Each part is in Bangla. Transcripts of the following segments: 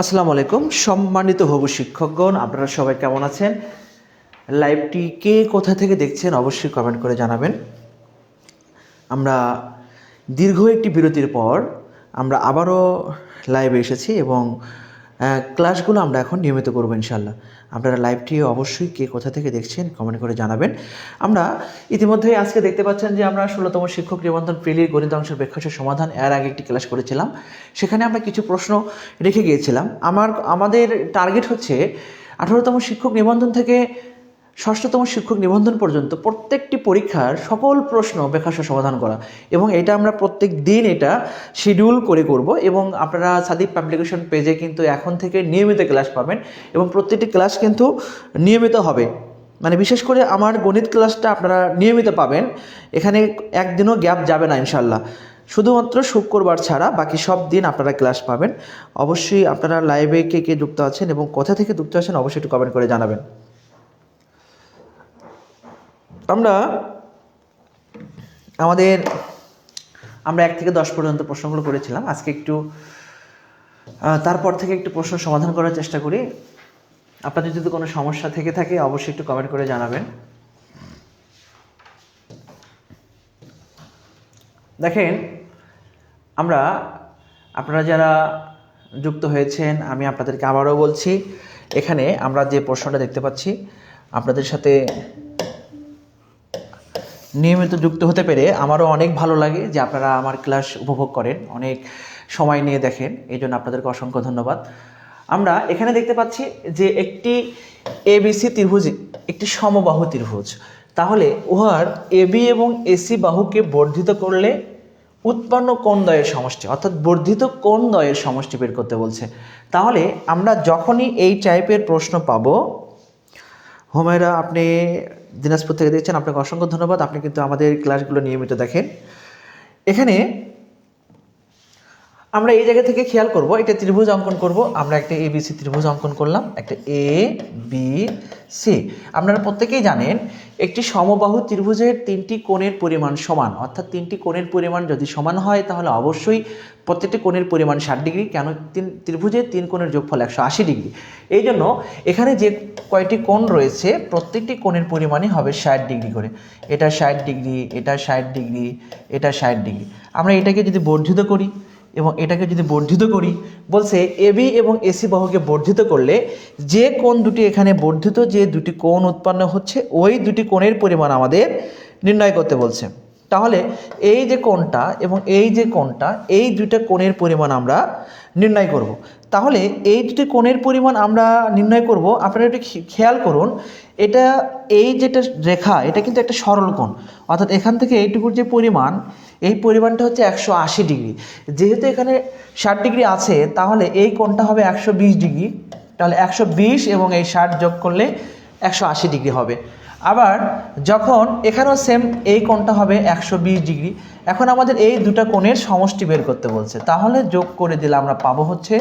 আসসালামু আলাইকুম সম্মানিত হবু শিক্ষকগণ, আপনারা সবাই কেমন আছেন? লাইভটি কে কোথা থেকে দেখছেন অবশ্যই কমেন্ট করে জানাবেন। আমরা দীর্ঘ একটি বিরতির পর আমরা আবারও লাইভে এসেছি এবং ক্লাসগুলো আমরা এখন নিয়মিত করবো ইনশাল্লাহ। আপনারা লাইভটি অবশ্যই কে কোথা থেকে দেখছেন কমেন্ট করে জানাবেন। আমরা ইতিমধ্যেই আজকে দেখতে পাচ্ছেন যে আমরা 16তম শিক্ষক নিবন্ধন প্রিলির গণিত অংশের ব্যাখ্যাংশের সমাধান এর আগে একটি ক্লাস করেছিলাম। সেখানে আমরা কিছু প্রশ্ন রেখে গিয়েছিলাম। আমাদের টার্গেট হচ্ছে 18তম শিক্ষক নিবন্ধন থেকে 6ষ্ঠতম শিক্ষক নিবন্ধন পর্যন্ত প্রত্যেকটি পরীক্ষার সকল প্রশ্ন ব্যাখ্যাংশ সমাধান করা, এবং এটা আমরা প্রত্যেক দিন এটা শিডিউল করে করব। এবং আপনারা সাদিক পাবলিকেশন পেজে কিন্তু এখন থেকে নিয়মিত ক্লাস পাবেন এবং প্রত্যেকটি ক্লাস কিন্তু নিয়মিত হবে। মানে বিশেষ করে আমার গণিত ক্লাসটা আপনারা নিয়মিত পাবেন, এখানে একদিনও গ্যাপ যাবে না ইনশাল্লাহ। শুধুমাত্র শুক্রবার ছাড়া বাকি সব দিন আপনারা ক্লাস পাবেন। অবশ্যই আপনারা লাইভে কে কে যুক্ত আছেন এবং কোথা থেকে যুক্ত আছেন অবশ্যই একটু কমেন্ট করে জানাবেন। আমরা 1 থেকে 10 পর্যন্ত প্রশ্নগুলো করেছিলাম। আজকে একটু তারপর থেকে একটু প্রশ্ন সমাধান করার চেষ্টা করি। আপনাদের যদি কোনো সমস্যা থেকে থাকে অবশ্যই একটু কমেন্ট করে জানাবেন। দেখেন, আপনারা যারা যুক্ত হয়েছেন আমি আপনাদেরকে আবারও বলছি, এখানে আমরা যে প্রশ্নটা দেখতে পাচ্ছি আপনাদের সাথে নিয়মিত যুক্ত হতে পেরে আমারও অনেক ভালো লাগে যে আপনারা আমার ক্লাস উপভোগ করেন, অনেক সময় নিয়ে দেখেন, এই জন্য আপনাদেরকে অসংখ্য ধন্যবাদ। আমরা এখানে দেখতে পাচ্ছি যে একটি এবিসি ত্রিভুজ একটি সমবাহু ত্রিভুজ, তাহলে উহার এবি এবং এসি বাহুকে বর্ধিত করলে উৎপন্ন কোণদ্বয়ের সমষ্টি, অর্থাৎ বর্ধিত কোণদ্বয়ের সমষ্টি বের করতে বলছে। তাহলে আমরা যখনই এই টাইপের প্রশ্ন পাবো, হুমায়রা আপনি দিনাজপুর থেকে দেখছেন, আপনাকে অসংখ্য ধন্যবাদ। আপনি কিন্তু আমাদের ক্লাসগুলো নিয়মিত দেখেন। এখানে আমরা এই জায়গা থেকে খেয়াল করব, একটা ত্রিভুজ অঙ্কন করব। আমরা একটা এবিসি ত্রিভুজ অঙ্কন করলাম, একটা এ বি সি। আপনারা প্রত্যেকেই জানেন একটি সমবাহু ত্রিভুজের 3টি কোণের পরিমাণ সমান, অর্থাৎ 3টি কোণের পরিমাণ যদি সমান হয় তাহলে অবশ্যই প্রত্যেকটি কোণের পরিমাণ 60 ডিগ্রি। কেন? ত্রিভুজের 3 কোণের যোগফল 180 ডিগ্রি। এই জন্য এখানে যে কয়টি কোণ রয়েছে প্রত্যেকটি কোণের পরিমাণই হবে 60 ডিগ্রি করে। এটা 60 ডিগ্রি, এটা 60 ডিগ্রি, এটা 60 ডিগ্রি। আমরা এটাকে যদি বর্ধিত করি এবং এটাকে যদি বর্ধিত করি, বলছে এবি এবং এসি বাহুকে বর্ধিত করলে যে কোণ দুটি এখানে বর্ধিত, যে দুটি কোণ উৎপন্ন হচ্ছে ওই দুটি কোণের পরিমাণ আমাদের নির্ণয় করতে বলছে। তাহলে এই যে কোণটা এবং এই যে কোণটা, এই দুইটা কোণের পরিমাণ আমরা নির্ণয় করব। তাহলে এই দুটি কোণের পরিমাণ আমরা নির্ণয় করব। আপনারা একটু খেয়াল করুন, এটা এই যেটা রেখা এটা কিন্তু একটা সরল কোণ, অর্থাৎ এখান থেকে এইটুকুর যে পরিমাণ, এই পরিমাণটা হচ্ছে 180 ডিগ্রি। যেহেতু এখানে 60 ডিগ্রি আছে তাহলে এই কোণটা হবে 120 ডিগ্রি। তাহলে 120 এবং এই 60 যোগ করলে 180 ডিগ্রি হবে। আবার যখন এখানেও সেম এই কোণটা হবে 120 ডিগ্রি। এখন আমাদের এই দুটো কোণের সমষ্টি বের করতে বলছে, তাহলে যোগ করে দিলে আমরা পাবো হচ্ছে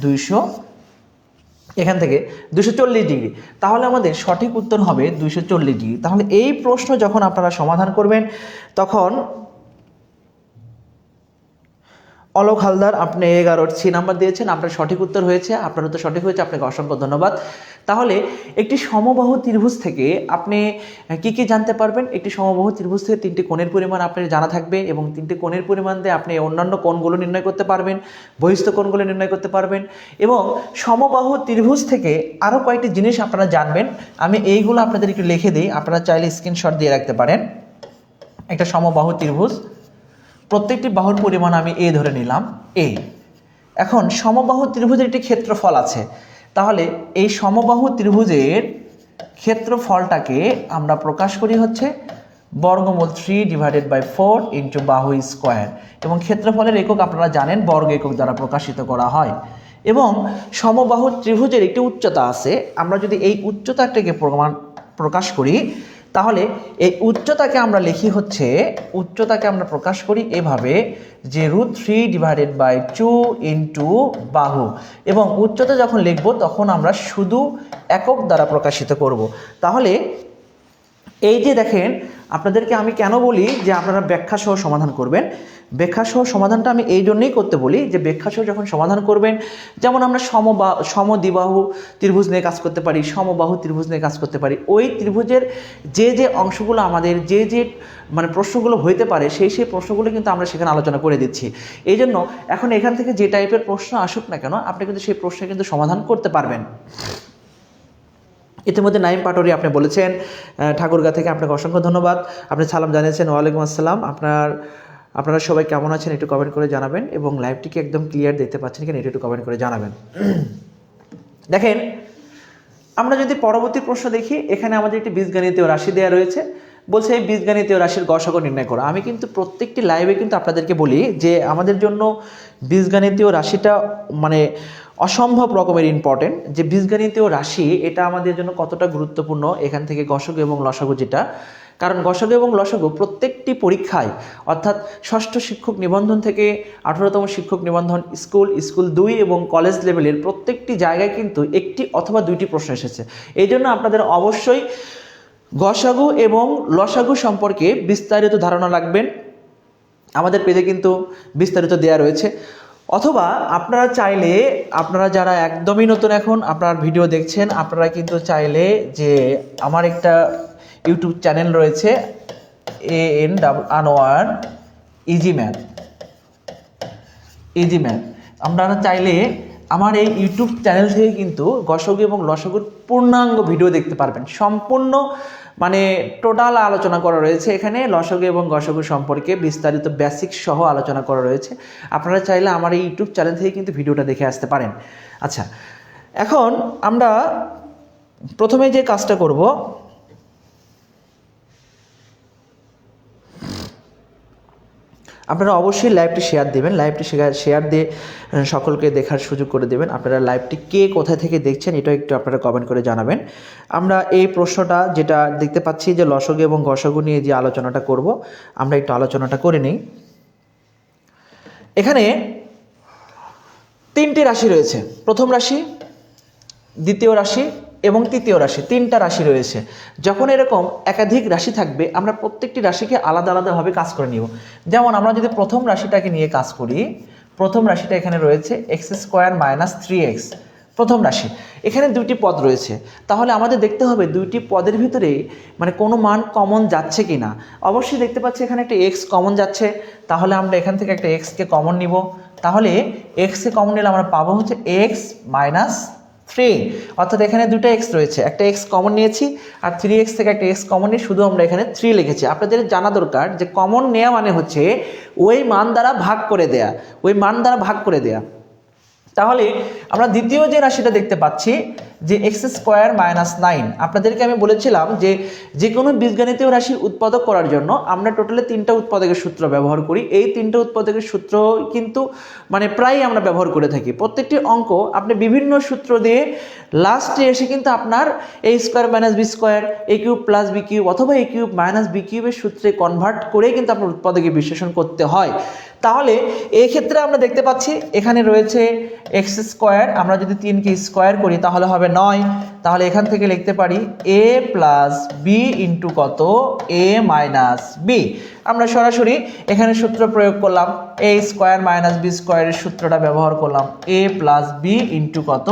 200, এখান থেকে 240 ডিগ্রি। তাহলে আমাদের সঠিক উত্তর হবে 240 ডিগ্রি। তাহলে এই প্রশ্ন যখন আপনারা সমাধান করবেন তখন অলোক হালদার আপনি 11 নাম্বার দিয়েছেন, আপনার সঠিক উত্তর হয়েছে, আপনার উত্তর সঠিক হয়েছে, আপনাকে অসংখ্য ধন্যবাদ। তাহলে একটি সমবাহু ত্রিভুজ থেকে আপনি কি কি জানতে পারবেন? একটি সমবাহু ত্রিভুজ থেকে 3টি কোণের পরিমাণ আপনার জানা থাকবে এবং 3টি কোণের পরিমাণ দিয়ে আপনি অন্যান্য কোণগুলো নির্ণয় করতে পারবেন, বহিস্থ কোণগুলো নির্ণয় করতে পারবেন। এবং সমবাহু ত্রিভুজ থেকে আরও কয়েকটি জিনিস আপনারা জানবেন। আমি এইগুলো আপনাদের একটু লিখে দিই, আপনারা চাইলে স্ক্রিনশট দিয়ে রাখতে পারেন। একটা সমবাহু ত্রিভুজ, প্রত্যেকটি বাহুর পরিমাণ আমি এ ধরে নিলাম, এ। এখন সমবাহু ত্রিভুজের একটি ক্ষেত্রফল আছে, তাহলে এই সমবাহু ত্রিভুজের ক্ষেত্রফলটাকে আমরা প্রকাশ করি হচ্ছে বর্গমূল 3/4 ইন্টু বাহু স্কোয়ার। এবং ক্ষেত্রফলের একক আপনারা জানেন বর্গ একক দ্বারা প্রকাশিত করা হয়। এবং সমবাহু ত্রিভুজের একটি উচ্চতা আছে, আমরা যদি এই উচ্চতাটাকে প্রকাশ করি তাহলে এই উচ্চতাকে আমরা লিখি হচ্ছে, উচ্চতাকে আমরা প্রকাশ করি এভাবে যে √3/2 ইন্টু বাহু। এবং উচ্চতা যখন লিখব তখন আমরা শুধু একক দ্বারা প্রকাশিত করব। তাহলে এই যে দেখেন, আপনাদেরকে আমি কেন বলি যে আপনারা ব্যাখ্যা সহ সমাধান করবেন, ব্যাখ্যাসহ সমাধানটা আমি এই জন্যই করতে বলি যে ব্যাখ্যাসহ যখন সমাধান করবেন, যেমন আমরা সমদ্বিবাহু ত্রিভুজ নিয়ে কাজ করতে পারি, সমবাহু ত্রিভুজ নিয়ে কাজ করতে পারি, ওই ত্রিভুজের যে অংশগুলো আমাদের যে মানে প্রশ্নগুলো হইতে পারে সেই প্রশ্নগুলো কিন্তু আমরা সেখানে আলোচনা করে দিচ্ছি। এই জন্য এখন এখান থেকে যে টাইপের প্রশ্ন আসুক না কেন আপনি কিন্তু সেই প্রশ্নে কিন্তু সমাধান করতে পারবেন। ইতিমধ্যে নাইম পাটোয়ারি আপনি বলেছেন ঠাকুরগাঁ থেকে, আপনাকে অসংখ্য ধন্যবাদ। আপনি সালাম জানিয়েছেন, ওয়ালাইকুম আসসালাম। আপনারা সবাই কেমন আছেন একটু কমেন্ট করে জানাবেন, এবং লাইভটিকে একদম ক্লিয়ার দেখতে পাচ্ছেন কিনা এটা একটু কমেন্ট করে জানাবেন। দেখেন, আমরা যদি পরবর্তী প্রশ্ন দেখি, এখানে আমাদের একটি বীজগণিতীয় রাশি দেওয়া রয়েছে, বলছে এই বীজগণিতীয় রাশির গসাগু নির্ণয় করো। আমি কিন্তু প্রত্যেকটি লাইভে কিন্তু আপনাদেরকে বলি যে আমাদের জন্য বীজগণিতীয় রাশিটা মানে অসম্ভব রকমের ইম্পর্টেন্ট। যে বীজগণিতীয় রাশি এটা আমাদের জন্য কতটা গুরুত্বপূর্ণ, এখান থেকে গসাগু এবং লসাগু যেটা, কারণ গসাগু এবং লসাগু প্রত্যেকটি পরীক্ষায় অর্থাৎ ষষ্ঠ শিক্ষক নিবন্ধন থেকে 18তম শিক্ষক নিবন্ধন, স্কুল 2 এবং কলেজ লেভেলের প্রত্যেকটি জায়গায় কিন্তু একটি অথবা দুইটি প্রশ্ন এসেছে। এই জন্য আপনাদের অবশ্যই গসাগু এবং লসাগু সম্পর্কে বিস্তারিত ধারণা রাখবেন। আমাদের পেজে কিন্তু বিস্তারিত দেয়া রয়েছে, অথবা আপনারা চাইলে, আপনারা যারা একদমই নতুন এখন আপনার ভিডিও দেখছেন, আপনারা কিন্তু চাইলে যে আমার একটা ইউটিউব চ্যানেল রয়েছে AN আনোয়ার ইজি ম্যাথ, আপনারা চাইলে আমার এই ইউটিউব চ্যানেল থেকে কিন্তু গসাগু এবং লসাগুর পূর্ণাঙ্গ ভিডিও দেখতে পারবেন। সম্পূর্ণ মানে টোটাল আলোচনা করা রয়েছে এখানে, লসাগু এবং গসাগু সম্পর্কে বিস্তারিত বেসিক সহ আলোচনা করা রয়েছে। আপনারা চাইলে আমার এই ইউটিউব চ্যানেল থেকে কিন্তু ভিডিওটা দেখে আসতে পারেন। আচ্ছা, এখন আমরা প্রথমে যে কাজটা করব, আপনারা অবশ্যই লাইভটি শেয়ার দেবেন, লাইভটি শেয়ার দিয়ে সকলকে দেখার সুযোগ করে দেবেন। আপনারা লাইভটি কে কোথা থেকে দেখছেন এটাও একটু আপনারা কমেন্ট করে জানাবেন। আমরা এই প্রশ্নটা যেটা দেখতে পাচ্ছি যে লসাগু এবং গসাগু নিয়ে যে আলোচনাটা করব, আমরা একটু আলোচনাটা করে নিই। এখানে 3টি রাশি রয়েছে, প্রথম রাশি, দ্বিতীয় রাশি এবং তৃতীয় রাশি, 3টা রাশি রয়েছে। যখন এরকম একাধিক রাশি থাকবে আমরা প্রত্যেকটি রাশিকে আলাদা আলাদাভাবে কাজ করে নিব। যেমন আমরা যদি প্রথম রাশিটাকে নিয়ে কাজ করি, প্রথম রাশিটা এখানে রয়েছে x² - 3x, প্রথম রাশি। এখানে 2টি পদ রয়েছে, তাহলে আমাদের দেখতে হবে 2টি পদের ভিতরে মানে কোনো মান কমন যাচ্ছে কি না। অবশ্যই দেখতে পাচ্ছি এখানে একটা x কমন যাচ্ছে, তাহলে আমরা এখান থেকে একটা x-কে কমন নিব। তাহলে x-কে কমন নিলে আমরা পাবো হচ্ছে x - 3, অর্থাৎ এখানে 2টা x রয়েছে, একটা x কমন নিয়েছি আর 3x থেকে একটা x কমন নিয়ে শুধু আমরা এখানে 3 লিখেছি। আপনাদের জানা দরকার যে কমন নেওয়া মানে হচ্ছে ওই মান দ্বারা ভাগ করে দেয়া, তাহলে আমরা দ্বিতীয় যে রাশিটা দেখতে পাচ্ছি যে x² - 9, আপনাদেরকে আমি বলেছিলাম যে কোনো বীজগণিতীয় রাশির উৎপাদক করার জন্য আমরা টোটালে 3টা উৎপাদকের সূত্র ব্যবহার করি। এই 3টা উৎপাদকের সূত্র কিন্তু মানে প্রায় আমরা ব্যবহার করে থাকি। প্রত্যেকটি অঙ্ক আপনি বিভিন্ন সূত্র দিয়ে লাস্টে এসে কিন্তু আপনার a² - b² a³ + b³ অথবা a³ - b³ এর সূত্রে কনভার্ট করে কিন্তু আপনার উৎপাদকে বিশ্লেষণ করতে হয়। তাহলে এই ক্ষেত্রে আমরা দেখতে পাচ্ছি এখানে রয়েছে x², আমরা যদি 3কে স্কোয়ার করি তাহলে হবে 9। তাহলে এখান থেকে লিখতে পারি a + b ইন্টু কত a - b। আমরা সরাসরি এখানে সূত্র প্রয়োগ করলাম, a² - b² এর সূত্রটা ব্যবহার করলাম, a + b ইন্টু কত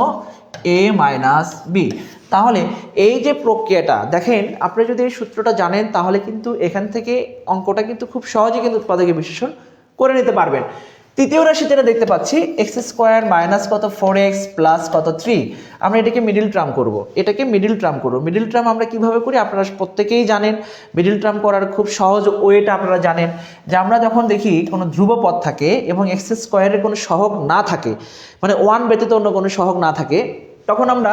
a - b। তাহলে এই যে প্রক্রিয়াটা দেখেন, আপনি যদি এই সূত্রটা জানেন তাহলে কিন্তু এখান থেকে অঙ্কটা কিন্তু খুব সহজে কিন্তু উৎপাদকে বিশ্লেষণ করে নিতে পারবেন। তৃতীয় রাশি যেটা দেখতে পাচ্ছি x² - কত 4x প্লাস কত 3, আমরা এটাকে মিডল টার্ম করব। মিডল টার্ম আমরা কিভাবে করি আপনারা প্রত্যেকেই জানেন। মিডল টার্ম করার খুব সহজ ওয়েটা আপনারা জানেন যে আমরা যখন দেখি কোনো ধ্রুব পদ থাকে এবং x² এর কোনো সহগ না থাকে, মানে 1 ব্যতীত অন্য কোনো সহগ না থাকে, তখন আমরা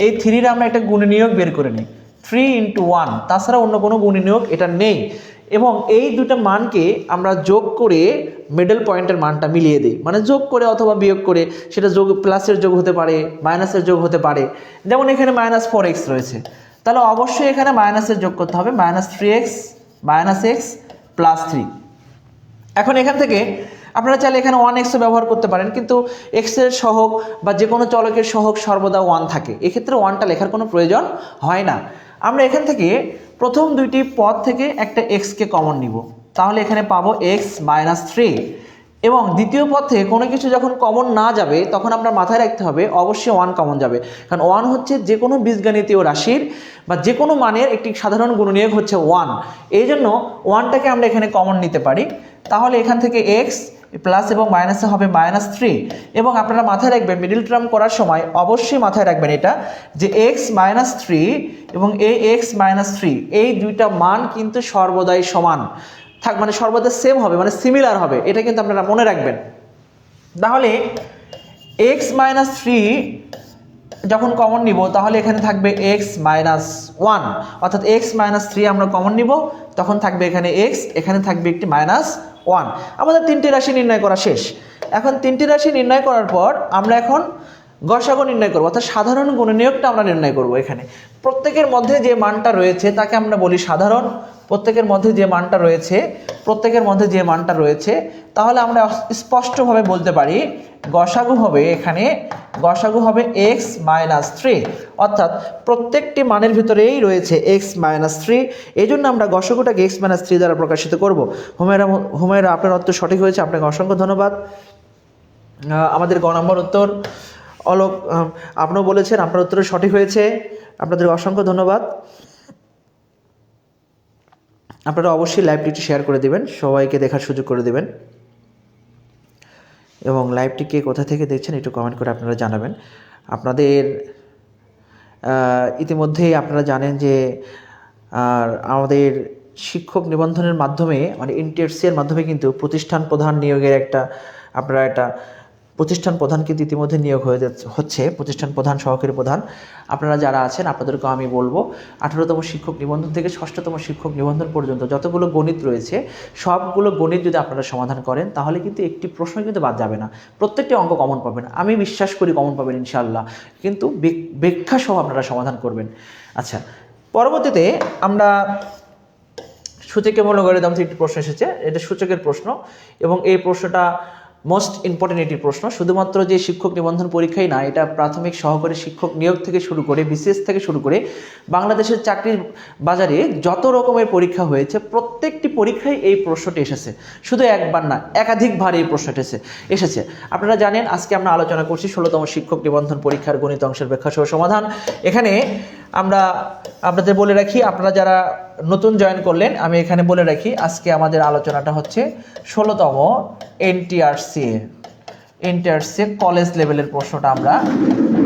এই 3-র আমরা একটা গুণনীয়ক বের করে নিই, 3 × 1, তাছাড়া অন্য কোনো গুণনীয়ক এটা নেই। এবং এই দুটো মানকে আমরা যোগ করে মিডল পয়েন্টের মানটা মিলিয়ে দিই, মানে যোগ করে অথবা বিয়োগ করে, সেটা যোগ প্লাসের যোগ হতে পারে, মাইনাসের যোগ হতে পারে। যেমন এখানে -4x রয়েছে, তাহলে অবশ্যই এখানে মাইনাসের যোগ করতে হবে, -3x - x + 3। এখন এখান থেকে আপনারা চাইলে এখানে 1x ব্যবহার করতে পারেন, কিন্তু x এর সহগ বা যে কোনো চলকের সহগ সর্বদা 1 থাকে, এক্ষেত্রে 1টা লেখার কোনো প্রয়োজন হয় না। আমরা এখান থেকে প্রথম 2টি পদ থেকে একটা x-কে কমন নিব, তাহলে এখানে পাবো এক্স মাইনাস থ্রি। এবং দ্বিতীয় পদ থেকে কোনো কিছু যখন কমন না যাবে তখন আপনার মাথায় রাখতে হবে অবশ্যই ওয়ান কমন যাবে, কারণ ওয়ান হচ্ছে যে কোনো বীজগণিতীয় রাশির বা যে কোনো মানের একটি সাধারণ গুণনীয়ক হচ্ছে ওয়ান। এই জন্য ওয়ানটাকে আমরা এখানে কমন নিতে পারি। তাহলে এখান থেকে এক্স প্লাস এবং মাইনাসে হবে মাইনাস থ্রি। এবং আপনারা মাথায় রাখবেন মিডিল টার্ম করার সময় অবশ্যই মাথায় রাখবেন এটা যে এক্স মাইনাস থ্রি এবং এই এক্স মাইনাস থ্রি এই দুইটা মান কিন্তু সর্বদাই সমান থাক, মানে সর্বদা সেম হবে, মানে সিমিলার হবে, এটা কিন্তু আপনারা মনে রাখবেন। তাহলে এক্স মাইনাস থ্রি যখন কমন নিব তাহলে এখানে থাকবে এক্স মাইনাস ওয়ান, অর্থাৎ এক্স মাইনাস থ্রি আমরা কমন নিব তখন থাকবে এখানে এক্স, এখানে থাকবে একটি মাইনাস ওয়ান। আমাদের তিনটি রাশি নির্ণয় করা শেষ। এখন তিনটি রাশি নির্ণয় করার পর আমরা এখন গসাগু নির্ণয় করবো, অর্থাৎ সাধারণ গুণনীয়কটা আমরা নির্ণয় করব। এখানে প্রত্যেকের মধ্যে যে মানটা রয়েছে তাকে আমরা বলি সাধারণ। প্রত্যেকের মধ্যে যে মানটা রয়েছে তাহলে আমরা স্পষ্টভাবে বলতে পারি গসাগু হবে এখানে গসাগু হবে এক্স মাইনাস থ্রি, অর্থাৎ প্রত্যেকটি মানের ভিতরেই রয়েছে এক্স মাইনাস থ্রি। এই জন্য আমরা গসাগুটাকে এক্স মাইনাস থ্রি দ্বারা প্রকাশিত করব। হুমায়রা আপনার উত্তর সঠিক হয়েছে, আপনাকে অসংখ্য ধন্যবাদ। আমাদের গ নম্বর উত্তর অলোক আপনিও বলেছেন আপনার উত্তর সঠিক হয়েছে, আপনাদের অসংখ্য ধন্যবাদ। আপনারা অবশ্যই লাইভটি শেয়ার করে দিবেন, সবাইকে দেখার সুযোগ করে দিবেন এবং লাইভটিকে কোথা থেকে দেখছেন একটু কমেন্ট করে আপনারা জানাবেন। আপনাদের ইতিমধ্যেই আপনারা জানেন যে আমাদের শিক্ষক নিবন্ধনের মাধ্যমে মানে ইনটিএসসি-এর মাধ্যমে কিন্তু প্রতিষ্ঠান প্রধান নিয়োগের একটা প্রতিষ্ঠান প্রধান কিন্তু ইতিমধ্যে নিয়োগ হচ্ছে, প্রতিষ্ঠান প্রধান সহকারী প্রধান। আপনারা যারা আছেন আপনাদেরকেও আমি বলবো 18তম শিক্ষক নিবন্ধন থেকে 6ষ্ঠতম শিক্ষক নিবন্ধন পর্যন্ত যতগুলো গণিত রয়েছে সবগুলো গণিত যদি আপনারা সমাধান করেন তাহলে কিন্তু একটি প্রশ্ন কিন্তু বাদ যাবে না, প্রত্যেকটি অঙ্ক কমন পাবেন, আমি বিশ্বাস করি কমন পাবেন ইনশাআল্লাহ, কিন্তু ব্যাখ্যা সহ আপনারা সমাধান করবেন। আচ্ছা, পরবর্তীতে আমরা সূচকের মূল্যগণিত আমাদের একটি প্রশ্ন এসেছে, এটা সূচকের প্রশ্ন এবং এই প্রশ্নটা মোস্ট ইম্পর্টেন্ট একটি প্রশ্ন। শুধুমাত্র যে শিক্ষক নিবন্ধন পরীক্ষাই না, এটা প্রাথমিক সহকারী শিক্ষক নিয়োগ থেকে শুরু করে বিসিএস থেকে শুরু করে বাংলাদেশের চাকরির বাজারে যত রকমের পরীক্ষা হয়েছে প্রত্যেকটি পরীক্ষায় এই প্রশ্নটি এসেছে, শুধু একবার না একাধিকবার এই প্রশ্নটি এসেছে। আপনারা জানেন আজকে আমরা আলোচনা করছি 16তম শিক্ষক নিবন্ধন পরীক্ষার গণিত অংশের ব্যাখ্যা সহ সমাধান। এখানে আমরা আপনাদের বলে রাখি, আপনারা যারা নতুন জয়েন করলেন আমি এখানে বলে রাখি আজকে আমাদের আলোচনাটা হচ্ছে 16তম এনটিআরসি কলেজ লেভেলের প্রশ্নটা আমরা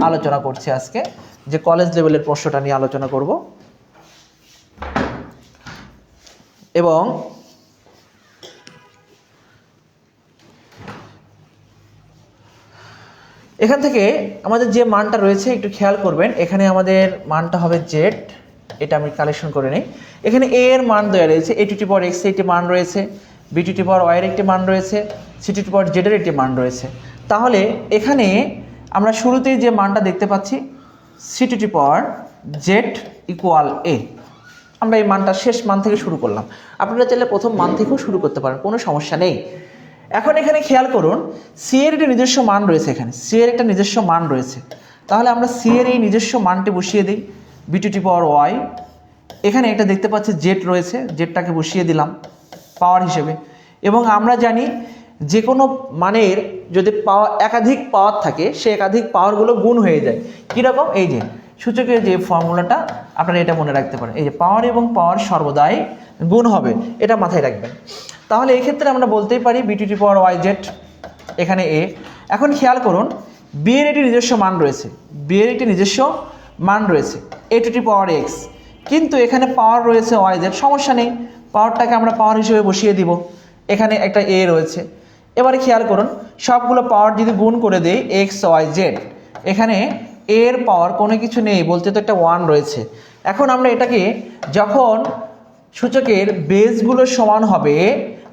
আলোচনা করছি আজকে, যে কলেজ লেভেলের প্রশ্নটা নিয়ে আলোচনা করব। এবং এখান থেকে আমাদের যে মানটা রয়েছে একটু খেয়াল করবেন, এখানে আমাদের মানটা হবে জেড, এটা আমি কালেকশন করে নিই। এখানে এ এর মান দেওয়া রয়েছে, এ টু দি পাওয়ার এক্স একটি মান রয়েছে, B to the power Y এর একটি মান রয়েছে, C to the power Z এর একটি মান রয়েছে। তাহলে এখানে আমরা শুরুতেই যে মানটা দেখতে পাচ্ছি C to the power Z equal A, আমরা এই মানটা শেষ মান থেকে শুরু করলাম। আপনারা চাইলে প্রথম মান থেকেও শুরু করতে পারেন, কোনো সমস্যা নেই। এখন এখানে খেয়াল করুন সি এর একটা নিজস্ব মান রয়েছে, এখানে সি এর একটা নিজস্ব মান রয়েছে, তাহলে আমরা সি এর এই নিজস্ব মানটি বসিয়ে দিই B to the power Y. এখানে একটা দেখতে পাচ্ছি জেড রয়েছে, জেডটাকে বসিয়ে দিলাম পাওয়ার হিসেবে। এবং আমরা জানি যে কোনো মানের যদি একাধিক পাওয়ার থাকে সে একাধিক পাওয়ারগুলো গুণ হয়ে যায়। কীরকম? এই যে সূচকের যে ফর্মুলাটা আপনারা এটা মনে রাখতে পারেন, এই যে পাওয়ার এবং পাওয়ার সর্বদাই গুণ হবে, এটা মাথায় রাখবেন। তাহলে এই ক্ষেত্রে আমরা বলতেই পারি B to the power Y Z, এখানে এ। এখন খেয়াল করুন বি এর একটি নিজস্ব মান রয়েছে, বি এর একটি নিজস্ব মান রয়েছে এ টু দি পাওয়ার এক্স, কিন্তু এখানে পাওয়ার রয়েছে ওয়াই জেড, সমস্যা নেই, পাওয়ারটাকে আমরা পাওয়ার হিসেবে বসিয়ে দিব। এখানে একটা এ রয়েছে। এবারে খেয়াল করুন সবগুলো পাওয়ার যদি গুণ করে দেই এক্স ওয়াই জেড, এখানে এর পাওয়ার কোনো কিছু নেই বলতে তো একটা ওয়ান রয়েছে। এখন আমরা এটাকে যখন সূচকের বেসগুলো সমান হবে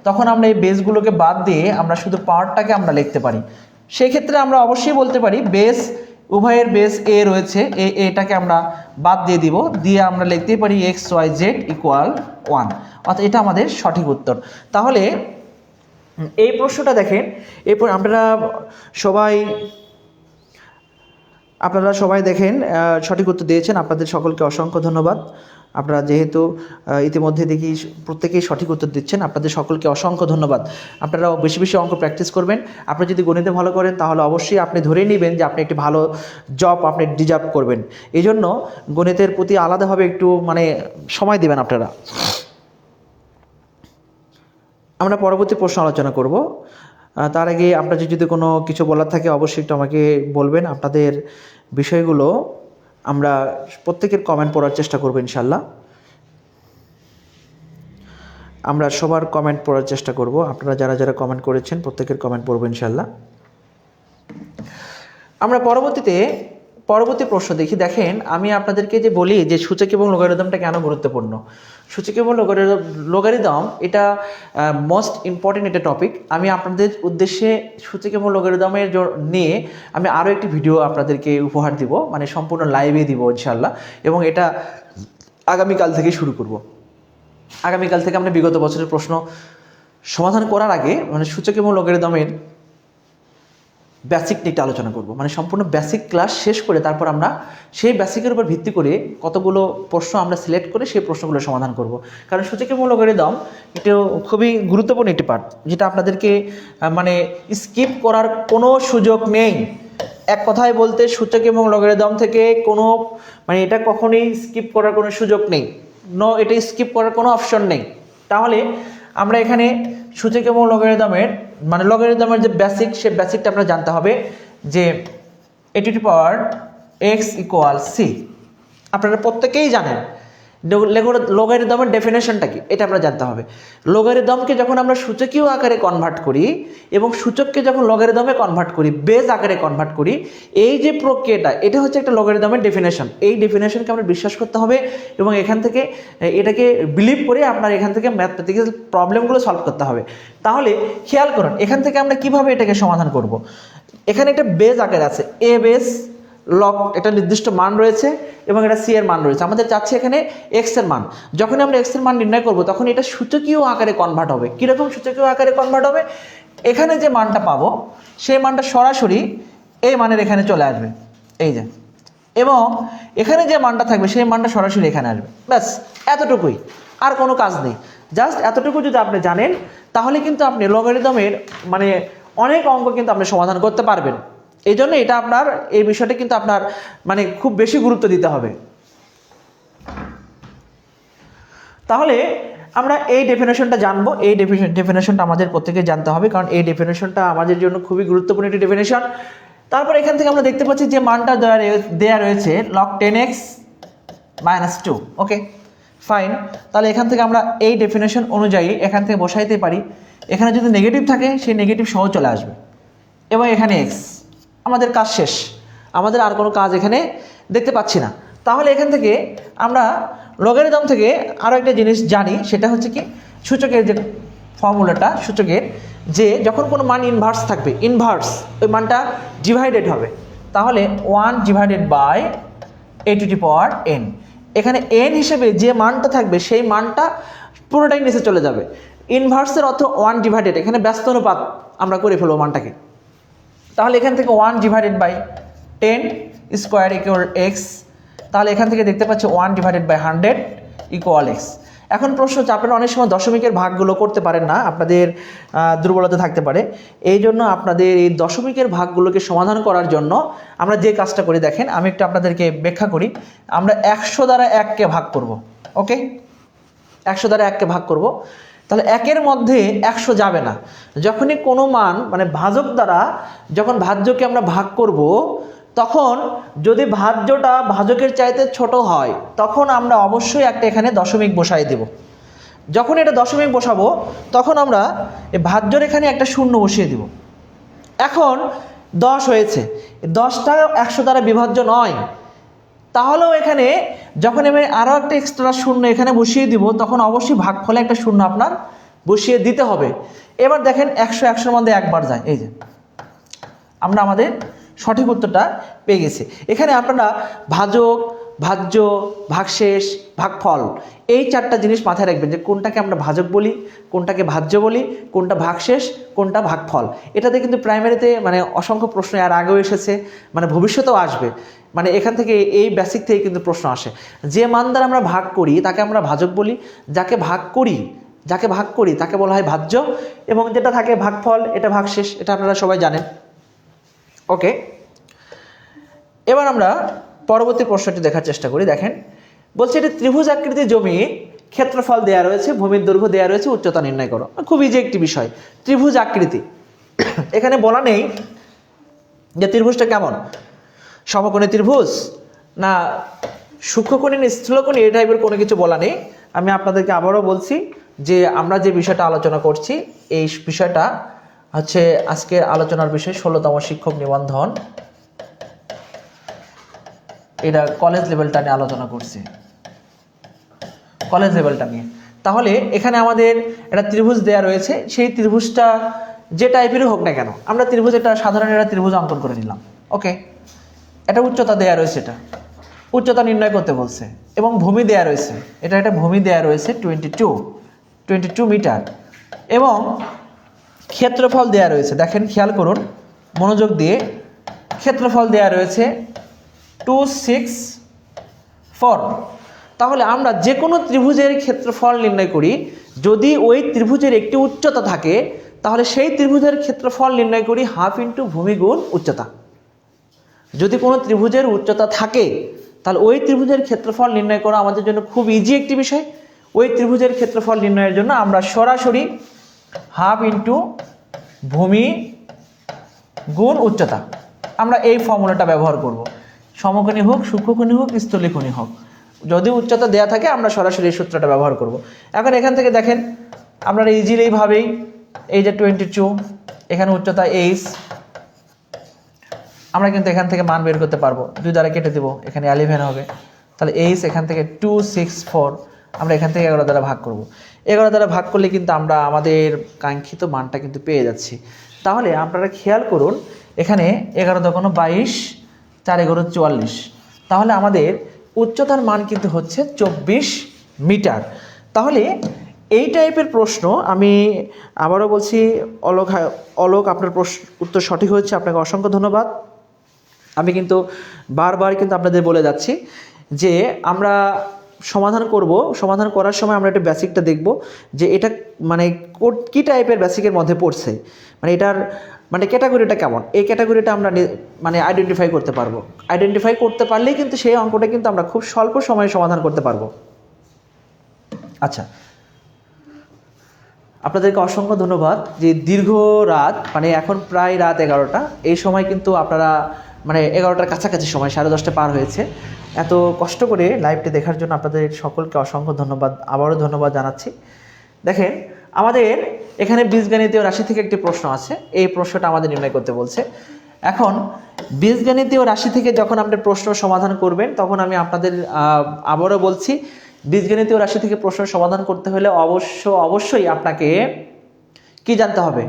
তখন আমরা এই বেসগুলোকে বাদ দিয়ে আমরা শুধু পাওয়ারটাকে আমরা লিখতে পারি। সেই ক্ষেত্রে আমরা অবশ্যই বলতে পারি বেস উভয়ের বেস এ রয়েছে, এটাকে আমরা বাদ দিয়ে দিব, দিয়ে আমরা লিখতেই পারি X Y Z equal one, অর্থাৎ এটা আমাদের সঠিক উত্তর। তাহলে এই প্রশ্নটা দেখেন, এরপর আপনারা সবাই দেখেন সঠিক উত্তর দিয়েছেন, আপনাদের সকলকে অসংখ্য ধন্যবাদ। আপনারা যেহেতু ইতিমধ্যে দেখি প্রত্যেকেই সঠিক উত্তর দিচ্ছেন, আপনাদের সকলকে অসংখ্য ধন্যবাদ। আপনারা বেশি বেশি অঙ্ক প্র্যাকটিস করবেন। আপনি যদি গণিতে ভালো করেন তাহলে অবশ্যই আপনি ধরেই নেবেন যে আপনি একটি ভালো জব আপনি ডিজার্ভ করবেন। এই জন্য গণিতের প্রতি আলাদাভাবে একটু সময় দেবেন আপনারা। আমরা পরবর্তী প্রশ্ন আলোচনা করব। তার আগে আপনাদের যদি কোনো কিছু বলার থাকে অবশ্যই একটু আমাকে বলবেন। আপনাদের বিষয়গুলো আমরা প্রত্যেকের কমেন্ট পড়ার চেষ্টা করব ইনশাল্লাহ। আমরা সবার কমেন্ট পড়ার চেষ্টা করব। আপনারা যারা যারা কমেন্ট করেছেন প্রত্যেকের কমেন্ট পড়ব ইনশাল্লাহ। আমরা পরবর্তী প্রশ্ন দেখি। দেখেন, আমি আপনাদেরকে যে বলি যে সূচক এবং লগারিদমটা কেন গুরুত্বপূর্ণ। সূচক এবং লগারিদম এটা মোস্ট ইম্পর্টেন্ট একটা টপিক। আমি আপনাদের উদ্দেশ্যে সূচক এবং লগারিদমের নিয়ে আমি আরও একটি ভিডিও আপনাদেরকে উপহার দিব, সম্পূর্ণ লাইভে দিব ইনশাল্লাহ। এবং এটা আগামীকাল থেকে শুরু করব। আগামীকাল থেকে আমরা বিগত বছরের প্রশ্ন সমাধান করার আগে সূচক এবং লগারিদমের বেসিক নিয়ে আলোচনা করব। সম্পূর্ণ বেসিক ক্লাস শেষ করে তারপর আমরা সেই বেসিকের উপর ভিত্তি করে কতগুলো প্রশ্ন আমরা সিলেক্ট করে সেই প্রশ্নগুলো সমাধান করব। কারণ সূচক এবং লগারিদম এটা খুবই গুরুত্বপূর্ণ একটি পার্ট, যেটা আপনাদেরকে স্কিপ করার কোনো সুযোগ নেই। এক কথায় বলতে সূচক এবং লগারিদম থেকে কোনো এটা কখনোই স্কিপ করার কোনো সুযোগ নেই। এটা স্কিপ করার কোনো অপশন নেই। তাহলে আমরা এখানে সূচক এবং লগারিদমের লগারিদমের যে বেসিক, সে বেসিকটা আপনারা জানতে হবে যে a to the power x = c। আপনারা প্রত্যেকেই জানেন লগারিদমের ডেফিনেশনটা কি, এটা আমরা জানতে হবে। লগারিদমকে যখন আমরা সূচকীয় আকারে কনভার্ট করি এবং সূচককে যখন লগারিদমে কনভার্ট করি, বেজ আকারে কনভার্ট করি, এই যে প্রক্রিয়াটা, এটা হচ্ছে একটা লগারিদমের ডেফিনেশন। এই ডেফিনেশনকে আমরা বিশ্বাস করতে হবে এবং এখান থেকে এটাকে বিলিভ করে আপনার এখান থেকে ম্যাথমেটিক্যাল প্রবলেমগুলো সলভ করতে হবে। তাহলে খেয়াল করুন এখান থেকে আমরা কিভাবে এটাকে সমাধান করব। এখানে একটা বেজ আকারে আছে, এ বেজ লগ, এটা নির্দিষ্ট মান রয়েছে এবং এটা সি এর মান রয়েছে। আমাদের চাচ্ছে এখানে এক্স এর মান। যখন আমরা এক্স এর মান নির্ণয় করব তখন এটা সূচকীয় আকারে কনভার্ট হবে। কীরকম সূচকীয় আকারে কনভার্ট হবে? এখানে যে মানটা পাবো সেই মানটা সরাসরি এই মানের এখানে চলে আসবে, এই যে, এবং এখানে যে মানটা থাকবে সেই মানটা সরাসরি এখানে আসবে। ব্যাস এতটুকুই, আর কোনো কাজ নেই। জাস্ট এতটুকু যদি আপনি জানেন তাহলে কিন্তু আপনি লগারিদমের অনেক অঙ্ক কিন্তু আপনি সমাধান করতে পারবেন। এই জন্য এটা আপনার এই বিষয়টা কিন্তু আপনার খুব বেশি গুরুত্ব দিতে হবে। তাহলে আমরা এই ডেফিনেশনটা জানবো। এই ডেফিনেশনটা আমাদের প্রত্যেকে জানতে হবে, কারণ এই ডেফিনেশনটা আমাদের জন্য খুবই গুরুত্বপূর্ণ একটি ডেফিনেশন। তারপর এখান থেকে আমরা দেখতে পাচ্ছি যে মানটা দেয়া রয়েছে log 10x - 2। Okay fine. তাহলে এখান থেকে আমরা এই ডেফিনেশন অনুযায়ী এখান থেকে বসাইতে পারি। এখানে যদি নেগেটিভ থাকে সেই নেগেটিভ সহ চলে আসবে এবং এখানে এক্স। আমাদের কাজ শেষ, আমাদের আর কোনো কাজ এখানে দেখতে পাচ্ছি না। তাহলে এখান থেকে আমরা লগারিদম থেকে আরও একটা জিনিস জানি, সেটা হচ্ছে কি সূচকের যে ফর্মুলাটা, সূচকের যে যখন কোনো মান ইনভার্স থাকবে, ইনভার্স ওই মানটা ডিভাইডেড হবে। তাহলে 1/a⁴n। এখানে n হিসেবে যে মানটা থাকবে সেই মানটা পুরোটাই নিচে চলে যাবে। ইনভার্সের অর্থ 1/, এখানে ব্যস্ত অনুপাত আমরা করে ফেলবো মানটাকে। তাহলে এখান থেকে 1/10² = x। তাহলে এখান থেকে দেখতে পাচ্ছি 1/100 = x। এখন প্রশ্ন হচ্ছে, আপনারা অনেক সময় দশমিকের ভাগগুলো করতে পারেন না, আপনাদের দুর্বলতা থাকতে পারে। এই জন্য আপনাদের এই দশমিকের ভাগগুলোকে সমাধান করার জন্য আমরা যে কাজটা করি দেখেন, আমি একটু আপনাদেরকে ব্যাখ্যা করি। আমরা 100 দ্বারা 1কে ভাগ করব। ওকে, 100 দ্বারা 1কে ভাগ করব। তাহলে 1-এর মধ্যে 100 যাবে না। যখনই কোনো মান ভাজক দ্বারা যখন ভাজ্যকে আমরা ভাগ করব, তখন যদি ভাজ্যটা ভাজকের চাইতে ছোট হয় তখন আমরা অবশ্যই একটা এখানে দশমিক বসাই দেব। যখন এটা দশমিক বসাবো তখন আমরা এই ভাজ্যর এখানে একটা শূন্য বসিয়ে দেব। এখন 10 হয়েছে, 10টা 100 দ্বারা বিভাজ্য নয়। তাহলেও এখানে যখন আমি আরও একটা এক্সট্রা শূন্য এখানে বসিয়ে দিব তখন অবশ্যই ভাগফলে একটা শূন্য আপনার বসিয়ে দিতে হবে। এবার দেখেন 100-100-র মধ্যে একবার যায়, এই যে আমরা আমাদের সঠিক উত্তরটা পেয়ে গেছি। এখানে আপনারা ভাজক ভাজ্য, ভাগশেষ, ভাগফল, এই চারটা জিনিস মাথায় রাখবেন যে কোনটাকে আমরা ভাজক বলি, কোনটাকে ভাজ্য বলি, কোনটা ভাগশেষ, কোনটা ভাগফল। এটাতে কিন্তু প্রাইমারিতে মানে অসংখ্য প্রশ্ন আর আগেও এসেছে, মানে ভবিষ্যতেও আসবে। মানে এখান থেকে এই বেসিক থেকে কিন্তু প্রশ্ন আসে। যে মান দ্বারা আমরা ভাগ করি তাকে আমরা ভাজক বলি, যাকে ভাগ করি তাকে বলা হয় ভাজ্য, এবং যেটা থাকে ভাগফল এটা ভাগশেষ, এটা আপনারা সবাই জানেন। ওকে, এবার আমরা পরবর্তী প্রশ্নটি দেখার চেষ্টা করি। দেখেন, বলছে এটি ত্রিভুজ আকৃতির জমি, ক্ষেত্রফল দেয়া রয়েছে, ভূমির দৈর্ঘ্য দেয়া রয়েছে, উচ্চতা নির্ণয় করো। খুব ইজি একটি বিষয়, ত্রিভুজ আকৃতি। এখানে বলা নেই যে ত্রিভুজটা কেমন, সমকোণী ত্রিভুজ না সূক্ষ্মকোণী না স্থূলকোণী, এই টাইপের কোনো কিছু বলা নেই। আমি আপনাদেরকে আবারও বলছি যে আমরা যে বিষয়টা আলোচনা করছি এই বিষয়টা হচ্ছে আজকের আলোচনার বিষয় 16তম শিক্ষক নিবন্ধন, এটা কলেজ লেভেলটা নিয়ে আলোচনা করছি, কলেজ লেভেলটা নিয়ে। তাহলে এখানে আমাদের একটা ত্রিভুজ দেয়া রয়েছে, সেই ত্রিভুজটা যে টাইপেরই হোক না কেন, আমরা ত্রিভুজ একটা সাধারণ একটা ত্রিভুজ অঙ্কন করে নিলাম। ওকে, এটা উচ্চতা দেয়া রয়েছে, এটা উচ্চতা নির্ণয় করতে বলছে, এবং ভূমি দেয়া রয়েছে, এটা একটা ভূমি দেয়া রয়েছে 22 মিটার, এবং ক্ষেত্রফল দেয়া রয়েছে। দেখেন, খেয়াল করুন মনোযোগ দিয়ে, ক্ষেত্রফল দেয়া রয়েছে 264। তাহলে আমরা যে কোনো ত্রিভুজের ক্ষেত্রফল নির্ণয় করি, যদি ওই ত্রিভুজের একটি উচ্চতা থাকে তাহলে সেই ত্রিভুজের ক্ষেত্রফল নির্ণয় করি হাফ ইন্টু ভূমি গুণ উচ্চতা। যদি কোনো ত্রিভুজের উচ্চতা থাকে তাহলে ওই ত্রিভুজের ক্ষেত্রফল নির্ণয় করা আমাদের জন্য খুব ইজি একটি বিষয়। ওই ত্রিভুজের ক্ষেত্রফল নির্ণয়ের জন্য আমরা সরাসরি হাফ ইন্টু ভূমি গুণ উচ্চতা, আমরা এই ফর্মুলাটা ব্যবহার করব। সমকোণী হোক, সূক্ষ্মকোণী হোক, স্থূলকোণী হোক, যদি উচ্চতা দেয়া থাকে আমরা সরাসরি এই সূত্রটা ব্যবহার করব। এখন এখান থেকে দেখেন আমরা ইজিলি ভাবেই, এই যে 22, এখানে উচ্চতা h, আমরা কিন্তু এখান থেকে মান বের করতে পারবো, 2 দ্বারা কেটে দেবো, এখানে 11 হবে। তাহলে h এখান থেকে 264, আমরা এখান থেকে 11 দ্বারা ভাগ করব। 11 দ্বারা ভাগ করলে কিন্তু আমরা আমাদের কাঙ্ক্ষিত মানটা কিন্তু পেয়ে যাচ্ছি। তাহলে আপনারা খেয়াল করুন, এখানে 11 × 22, 4 × 11 44, তাহলে আমাদের উচ্চতার মান কিন্তু হচ্ছে 24 মিটার। তাহলে এই টাইপের প্রশ্ন, আমি আবারও বলছি, অলোক আপনার উত্তর সঠিক হচ্ছে, আপনাকে অসংখ্য ধন্যবাদ। আমি কিন্তু বারবার কিন্তু আপনাদের বলে যাচ্ছি যে আমরা সমাধান করব, সমাধান করার সময় আমরা একটা বেসিকটা দেখব যে এটা মানে কী টাইপের বেসিকের মধ্যে পড়ছে, মানে এটার মানে ক্যাটাগরিটা কেমন, এই ক্যাটাগরিটা আমরা মানে আইডেন্টিফাই করতে পারবো। আইডেন্টিফাই করতে পারলেই কিন্তু সেই অঙ্কটা কিন্তু আমরা খুব স্বল্প সময়ে সমাধান করতে পারবো। আচ্ছা, আপনাদেরকে অসংখ্য ধন্যবাদ যে দীর্ঘ রাত, মানে এখন প্রায় রাত 11টা, এই সময় কিন্তু আপনারা মানে 11টার কাছাকাছি সময়, 10:30 পার হয়েছে, এত কষ্ট করে লাইভটি দেখার জন্য আপনাদের সকলকে অসংখ্য ধন্যবাদ, আবারও ধন্যবাদ জানাচ্ছি। দেখেন, আমাদের এখানে বীজগণিতীয় রাশি থেকে একটি প্রশ্ন আছে, এই প্রশ্নটা আমাদের নির্ণয় করতে বলছে। এখন বীজগণিতীয় রাশি থেকে যখন আপনি প্রশ্ন সমাধান করবেন, তখন আমি আপনাদের আবারও বলছি, বীজগণিতীয় রাশি থেকে প্রশ্ন সমাধান করতে হলে অবশ্যই আপনাকে কি জানতে হবে,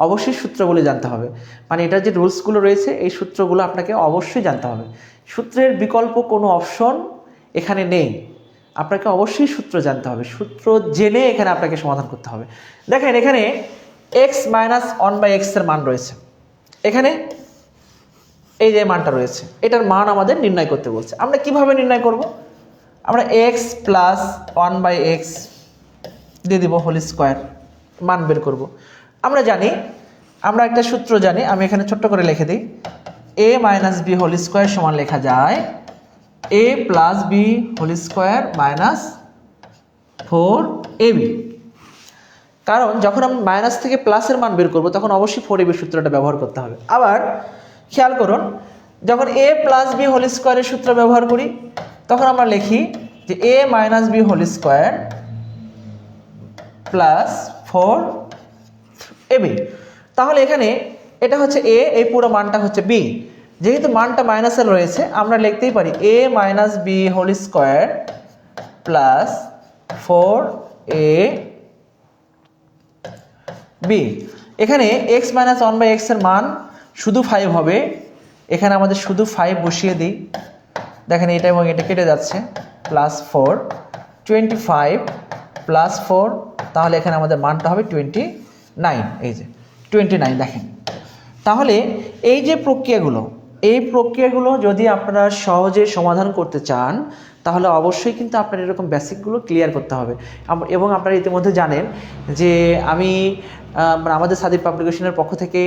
অবশ্যই সূত্রগুলি জানতে হবে। মানে এটার যে রুলসগুলো রয়েছে এই সূত্রগুলো আপনাকে অবশ্যই জানতে হবে। সূত্রের বিকল্প কোনো অপশন এখানে নেই, আপনাকে অবশ্যই সূত্র জানতে হবে, সূত্র জেনে এখানে আপনাকে সমাধান করতে হবে। দেখেন, এখানে x - 1/x এর মান রয়েছে, এখানে এই যে মানটা রয়েছে, এটার মান আমাদের নির্ণয় করতে বলছে। আমরা কিভাবে নির্ণয় করব? আমরা x + 1/x দিয়ে দিব হোল স্কোয়ার, মান বের করব। আমরা জানি, আমরা একটা সূত্র জানি, আমি এখানে ছোট্ট করে লিখে দিই, a - b হোল স্কোয়ার সমান লেখা যায় a + b whole square - 4ab। কারণ যখন আমরা মাইনাস থেকে প্লাসের মান বের করব তখন অবশ্যই 4ab সূত্রটা ব্যবহার করতে হবে। আবার খেয়াল করুন, যখন a + b হোল স্কোয়ারের সূত্র ব্যবহার করি তখন আমরা লিখি যে a - b whole square + 4ab। তাহলে এখানে এটা হচ্ছে a, এই পুরো মানটা হচ্ছে b। যেহেতু মানটা মাইনাসে রয়েছে আমরা লিখতেই পারি a - b whole square + 4ab। এখানে x - 1/x এর মান শুধু 5 হবে, এখানে আমাদের শুধু 5 বসিয়ে দিই, দেখেন এটা এবং এটা কেটে যাচ্ছে, +4, 25 +4, তাহলে এখানে আমাদের মানটা হবে 29। এই যে 29 দেখেন। তাহলে এই যে প্রক্রিয়াগুলো যদি আপনারা সহজে সমাধান করতে চান তাহলে অবশ্যই কিন্তু আপনার এরকম বেসিকগুলো ক্লিয়ার করতে হবে। এবং আপনারা ইতিমধ্যে জানেন যে আমি আমাদের সাদিক পাবলিকেশনের পক্ষ থেকে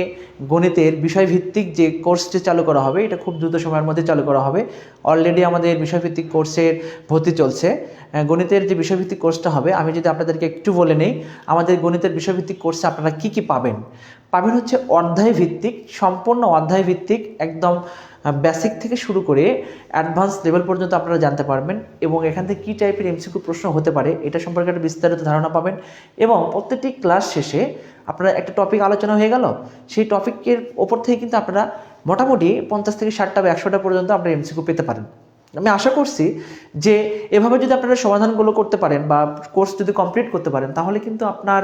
গণিতের বিষয়ভিত্তিক যে কোর্সটি চালু করা হবে, এটা খুব দ্রুত সময়ের মধ্যে চালু করা হবে। অলরেডি আমাদের বিষয়ভিত্তিক কোর্সের ভর্তি চলছে। গণিতের যে বিষয়ভিত্তিক কোর্সটা হবে, আমি যদি আপনাদেরকে একটু বলে নেই, আমাদের গণিতের বিষয়ভিত্তিক কোর্সে আপনারা কি কি পাবেন হচ্ছে অধ্যায় ভিত্তিক, সম্পূর্ণ অধ্যায় ভিত্তিক, একদম বেসিক থেকে শুরু করে অ্যাডভান্স লেভেল পর্যন্ত আপনারা জানতে পারবেন এবং এখান থেকে কী টাইপের এমসিকিউ প্রশ্ন হতে পারে এটা সম্পর্কে একটা বিস্তারিত ধারণা পাবেন। এবং প্রত্যেকটি ক্লাস শেষে আপনারা একটা টপিক আলোচনা হয়ে গেল, সেই টপিকের ওপর থেকে কিন্তু আপনারা মোটামুটি 50 থেকে 60টা বা 100টা পর্যন্ত আপনারা এমসিকিউ পেতে পারেন। আমি আশা করছি যে এভাবে যদি আপনারা সমাধানগুলো করতে পারেন বা কোর্স যদি কমপ্লিট করতে পারেন তাহলে কিন্তু আপনার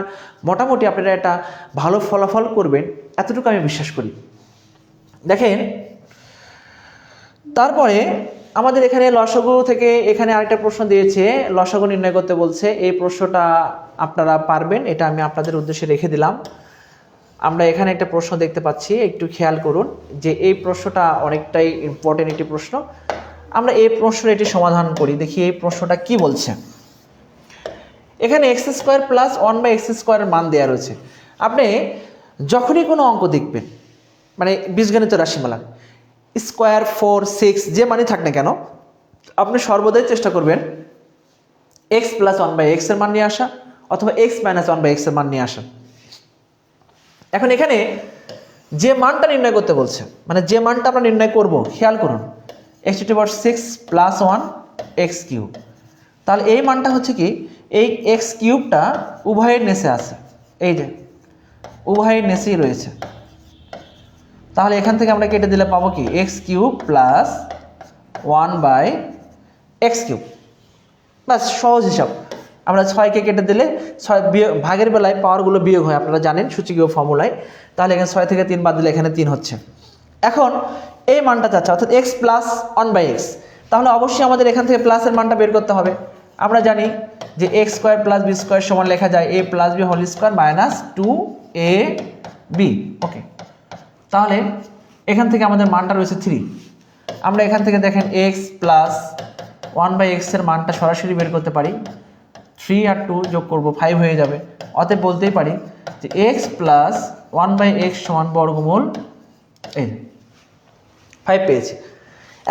মোটামুটি আপনারা একটা ভালো ফলাফল করবেন, এতটুকু আমি বিশ্বাস করি। দেখেন, তারপরে আমাদের এখানে লসাগু থেকে এখানে আরেকটা প্রশ্ন দিয়েছে, লসাগু নির্ণয় করতে বলছে। এই প্রশ্নটা আপনারা পারবেন, এটা আমি আপনাদের উদ্দেশ্যে রেখে দিলাম। আমরা এখানে একটা প্রশ্ন দেখতে পাচ্ছি, একটু খেয়াল করুন যে এই প্রশ্নটা অনেকটাই ইম্পর্টেন্ট একটি প্রশ্ন। আমরা এই প্রশ্নের এটি সমাধান করি, দেখি এই প্রশ্নটা কি বলছে। এখানে x² + 1/x² এর মান দেওয়া রয়েছে। আপনি যখনই কোনো অঙ্ক দেখবেন, মানে বীজগণিত রাশিমালার স্কোয়ার, 4, 6 যে মানই থাক না কেন, আপনি সর্বদাই চেষ্টা করবেন x + 1/x এর মান নিয়ে আসা অথবা x - 1/x এর মান নিয়ে আসা। এখন এখানে যে মানটা নির্ণয় করতে বলছে, মানে যে মানটা আমরা নির্ণয় করব, খেয়াল করুন, x⁻6 + 1x³। তাহলে এই মানটা হচ্ছে কি, এই x³ উভয়ের নেসে আছে, এই যে উভয়ের নেসেই রয়েছে। তাহলে এখান থেকে আমরা কেটে দিলে পাবো কি, x³ + 1/x³। বাস, সহজ হিসাব। আমরা 6কে কেটে দিলে 6 ভাগের বেলায় পাওয়ারগুলো বিয়োগ হয়, আপনারা জানেন সূচকীয় ফর্মুলায়। তাহলে এখানে 6 থেকে 3 বাদ দিলে এখানে 3 হচ্ছে। এখন এই মানটা চাচ্ছে, অর্থাৎ x + 1/x। তাহলে অবশ্যই আমাদের এখান থেকে প্লাসের মানটা বের করতে হবে। আমরা জানি যে x² + b² সমান লেখা যায় a + b² - 2ab। ওকে, তাহলে এখান থেকে আমাদের মানটা রয়েছে 3। আমরা এখান থেকে দেখেন x + 1/x এর মানটা সরাসরি বের করতে পারি। 3 আর 2 যোগ করব, 5 হয়ে যাবে। অতএব বলতেই পারি যে x + 1/x = বর্গমূল 5 পেয়েছি।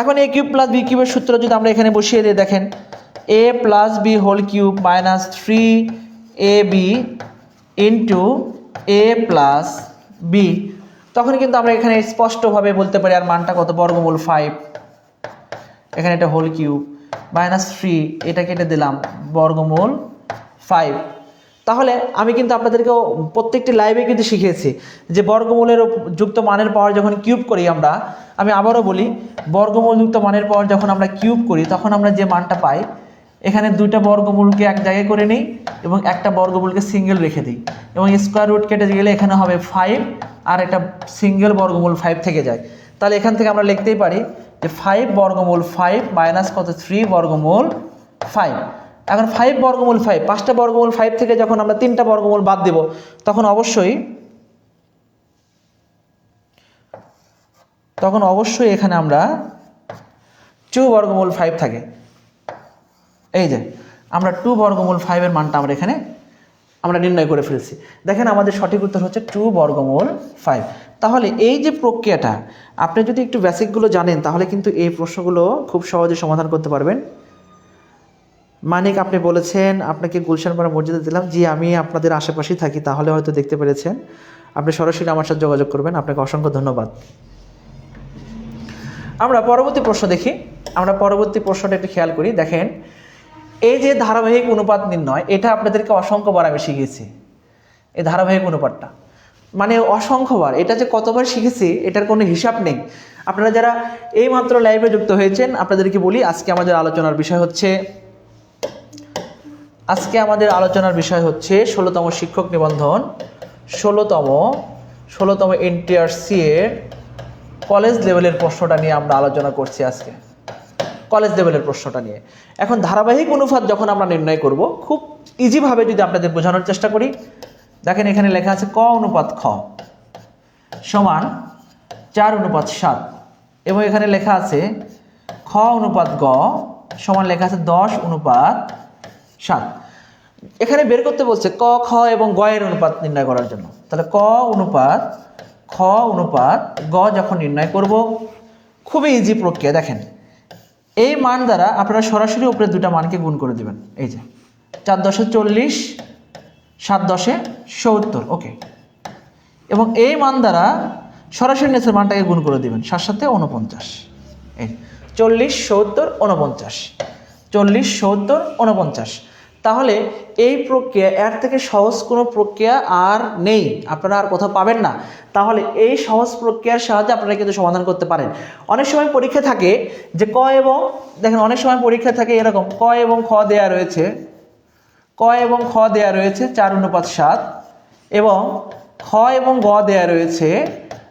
এখন a³ + b³ এর সূত্র যদি আমরা এখানে বসিয়ে দিই, দেখেন a + b³ - 3ab * a + b। তখন কিন্তু আমরা এখানে স্পষ্টভাবে বলতে পারি আর মানটা কত, বর্গমূল 5। এখানে এটা হোল কিউব -3, এটা কেটে দিলাম, বর্গমূল 5। তাহলে আমি কিন্তু আপনাদেরকেও প্রত্যেকটি লাইভে কিন্তু শিখিয়েছি যে বর্গমূলের যুক্ত মানের পাওয়ার যখন কিউব করি আমরা, আমি আবারও বলি, বর্গমূল যুক্ত মানের পাওয়ার যখন আমরা কিউব করি তখন আমরা যে মানটা পাই, এখানে 2টা বর্গমূলকে এক জায়গায় করে নিই এবং একটা বর্গমূলকে সিঙ্গেল রেখে দিই এবং স্কোয়ার রুট কেটে গেলে এখানে হবে 5 আর একটা সিঙ্গেল বর্গমূল 5 থেকে যায়। তাহলে এখান থেকে আমরা লিখতেই পারি যে 5 বর্গমূল 5 মাইনাস কত, 3 বর্গমূল 5। এখন 5 বর্গমূল 5, 5টা বর্গমূল 5 থেকে যখন আমরা 3টা বর্গমূল বাদ দেব তখন অবশ্যই এখানে আমরা 2 বর্গমূল 5 থাকে। এই যে আমরা 2 বর্গমূল 5 এর মানটা আমরা নির্ণয় করে ফেলছি। দেখেন আমাদের সঠিক উত্তর হচ্ছে 2 বর্গমূল 5। তাহলে এই যে প্রক্রিয়াটা আপনি যদি একটু বেসিকগুলো জানেন তাহলে কিন্তু এই প্রশ্নগুলো খুব সহজে সমাধান করতে পারবেন। মানিক, আপনি বলেছেন আপনাকে গুলশানপাড়া মসজিদে দিলাম। জি, আমি আপনাদের আশেপাশেই থাকি, তাহলে হয়তো দেখতে পেরেছেন। আপনি সরাসরি আমার সাথে যোগাযোগ করবেন। আপনাকে অসংখ্য ধন্যবাদ। আমরা পরবর্তী প্রশ্ন দেখি। আমরা পরবর্তী প্রশ্নটা একটু খেয়াল করি। দেখেন, এই যে ধারাবাহিক অনুপাত নির্ণয়, এটা আপনাদেরকে অসংখ্যবার আমি শিখিয়েছি। এই ধারাবাহিক অনুপাতটা মানে অসংখ্যবার, এটা যে কতবার শিখেছি এটার কোনো হিসাব নেই। আপনারা যারা এই মাত্র লাইভে যুক্ত হয়েছেন আপনাদেরকে বলি, আজকে আমাদের আলোচনার বিষয় হচ্ছে 16তম শিক্ষক নিবন্ধন, 16তম NTRC এর কলেজ লেভেলের প্রশ্নটা নিয়ে আমরা আলোচনা করছি আজকে। কলেজ লেভেলের প্রশ্নটা নিয়ে। এখন ধারাবাহিক অনুপাত যখন আমরা নির্ণয় করব, খুব ইজিভাবে যদি আপনাদের বোঝানোর চেষ্টা করি, দেখেন এখানে লেখা আছে ক অনুপাত খ সমান 4:7, এবং এখানে লেখা আছে খ অনুপাত গ সমান লেখা আছে 10:7। এখানে বের করতে বলছে ক, খ এবং গ এর অনুপাত নির্ণয় করার জন্য। তাহলে ক অনুপাত খ অনুপাত গ যখন নির্ণয় করব, খুবই ইজি প্রক্রিয়া। দেখেন এই মান দ্বারা আপনারা সরাসরি উপরে দুটা মানকে গুণ করে দেবেন। এই যে 4×10 = 40, 7×10 = 70, ওকে। এবং এই মান দ্বারা সরাসরি নিচের মানটাকে গুণ করে দিবেন, 7×7 = 49। এই 40, 70, 49, 40, 70, 49। তাহলে এই প্রক্রিয়া, এর থেকে সহজ কোনো প্রক্রিয়া আর নেই, আপনারা আর কোথাও পাবেন না। তাহলে এই সহজ প্রক্রিয়ার সাহায্যে আপনারা কিন্তু সমাধান করতে পারেন। অনেক সময় পরীক্ষা থাকে যে ক এবং, দেখেন অনেক সময় পরীক্ষা থাকে এরকম, ক এবং খ দেয়া রয়েছে, ক এবং খ দেয়া রয়েছে 4:7, এবং খ এবং গ দেয়া রয়েছে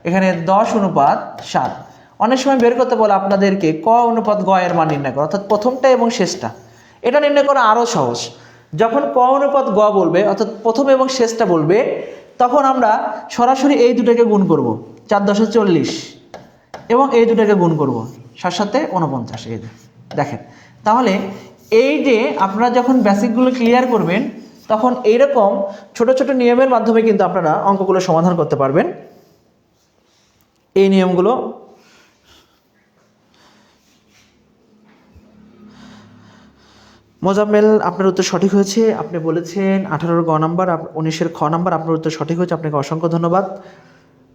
এখানে 10:7। অনেক সময় বের করতে বলে আপনাদেরকে ক অনুপাত গ এর মান নির্ণয় করা, অর্থাৎ প্রথমটা এবং শেষটা। এটা নির্ণয় করা আরও সহজ। যখন ক অনুপাত গ বলবে, অর্থাৎ প্রথম এবং শেষটা বলবে, তখন আমরা সরাসরি এই দুটাকে গুণ করব, 4×10 = এবং এই দুটাকে গুণ করব 7×7 = 49। এই দেখেন, তাহলে এই যে আপনারা যখন বেসিকগুলো ক্লিয়ার করবেন, তখন এইরকম ছোট ছোট নিয়মের মাধ্যমে কিন্তু আপনারা অঙ্কগুলো সমাধান করতে পারবেন। এই নিয়মগুলো মোজাম্মেল, আপনার উত্তর সঠিক হয়েছে। আপনি বলেছেন 18-র গ নাম্বার, 19-এর খ নাম্বার, আপনার উত্তর সঠিক হয়েছে, আপনাকে অসংখ্য ধন্যবাদ।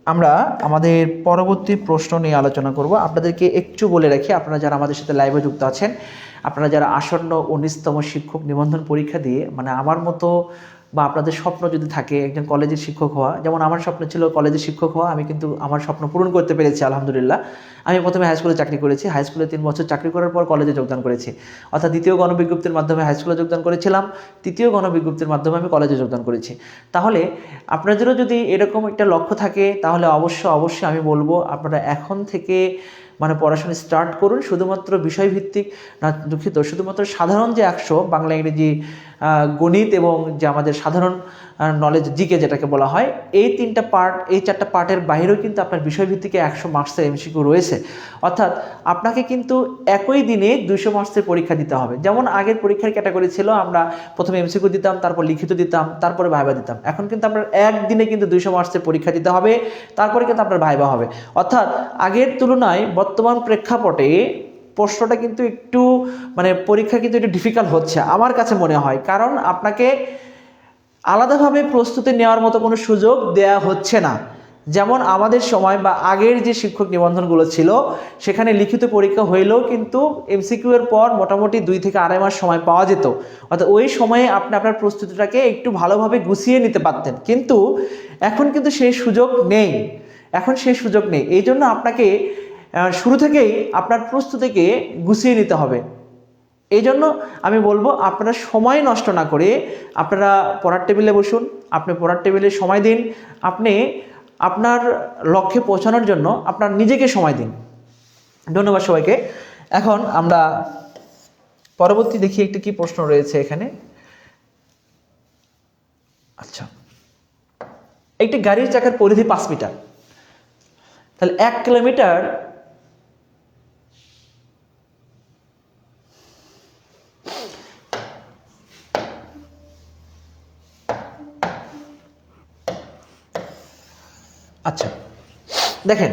আমরা আমাদের পরবর্তী প্রশ্ন নিয়ে আলোচনা করব। আপনাদেরকে একটু বলে রাখি, আপনারা যারা আমাদের সাথে লাইভে যুক্ত আছেন, আপনারা যারা আসন্ন 19তম শিক্ষক নিবন্ধন পরীক্ষা দিয়ে, মানে আমার মতো বা আপনাদের স্বপ্ন যদি থাকে একজন কলেজের শিক্ষক হওয়া, যেমন আমার স্বপ্ন ছিল কলেজের শিক্ষক হওয়া, আমি কিন্তু আমার স্বপ্ন পূরণ করতে পেরেছি আলহামদুলিল্লাহ। আমি প্রথমে হাই স্কুলে চাকরি করেছি, হাই স্কুলে 3 বছর চাকরি করার পর কলেজে যোগদান করেছি, অর্থাৎ দ্বিতীয় গণবিজ্ঞপ্তির মাধ্যমে হাই স্কুলে যোগদান করেছিলাম, তৃতীয় গণবিজ্ঞপ্তির মাধ্যমে আমি কলেজে যোগদান করেছি। তাহলে আপনাদেরও যদি এরকম একটা লক্ষ্য থাকে, তাহলে অবশ্যই আমি বলবো আপনারা এখন থেকে মানে পড়াশোনা স্টার্ট করুন। শুধুমাত্র বিষয়ভিত্তিক না, দুঃখিত, শুধুমাত্র সাধারণ যে 100 বাংলা, ইংরেজি, গণিত এবং যে আমাদের সাধারণ নলেজ জিকে যেটাকে বলা হয়, এই 3টা পার্ট, এই 4টা পার্টের বাইরেও কিন্তু আপনার বিষয়ভিত্তিকে 100 মার্কসের এমসিকিউ রয়েছে। অর্থাৎ আপনাকে কিন্তু একই দিনে 200 মার্কসের পরীক্ষা দিতে হবে। যেমন আগের পরীক্ষার ক্যাটাগরি ছিল আমরা প্রথমে এমসিকিউ দিতাম, তারপর লিখিত দিতাম, তারপরে ভাইবা দিতাম। এখন কিন্তু আপনার একদিনে কিন্তু 200 মার্কসের পরীক্ষা দিতে হবে, তারপরে কিন্তু আপনার ভাইবা হবে। অর্থাৎ আগের তুলনায় বর্তমান প্রেক্ষাপটে প্রশ্নটা কিন্তু একটু মানে পরীক্ষা কিন্তু একটু ডিফিকাল্ট হচ্ছে আমার কাছে মনে হয়, কারণ আপনাকে আলাদাভাবে প্রস্তুতি নেওয়ার মতো কোনো সুযোগ দেয়া হচ্ছে না। যেমন আমাদের সময় বা আগের যে শিক্ষক নিবন্ধনগুলো ছিল, সেখানে লিখিত পরীক্ষা হইলেও কিন্তু এমসিকিউ এর পর মোটামুটি 2 থেকে 2.5 মাস সময় পাওয়া যেত। অর্থাৎ ওই সময়ে আপনি আপনার প্রস্তুতিটাকে একটু ভালোভাবে গুছিয়ে নিতে পারতেন, কিন্তু এখন কিন্তু সেই সুযোগ নেই, এখন সেই সুযোগ নেই। এই জন্য আপনাকে শুরু থেকেই আপনার প্রস্তুতিকে গুছিয়ে নিতে হবে। এই জন্য আমি বলবো আপনারা সময় নষ্ট না করে আপনারা পড়ার টেবিলে বসুন, আপনি পড়ার টেবিলে সময় দিন, আপনি আপনার লক্ষ্যে পৌঁছানোর জন্য আপনার নিজেকে সময় দিন। ধন্যবাদ সবাইকে। এখন আমরা পরবর্তী দেখি একটি কি প্রশ্ন রয়েছে এখানে। আচ্ছা, একটি গাড়ির চাকার পরিধি 5 মিটার, তাহলে 1 কিলোমিটার আচ্ছা দেখেন,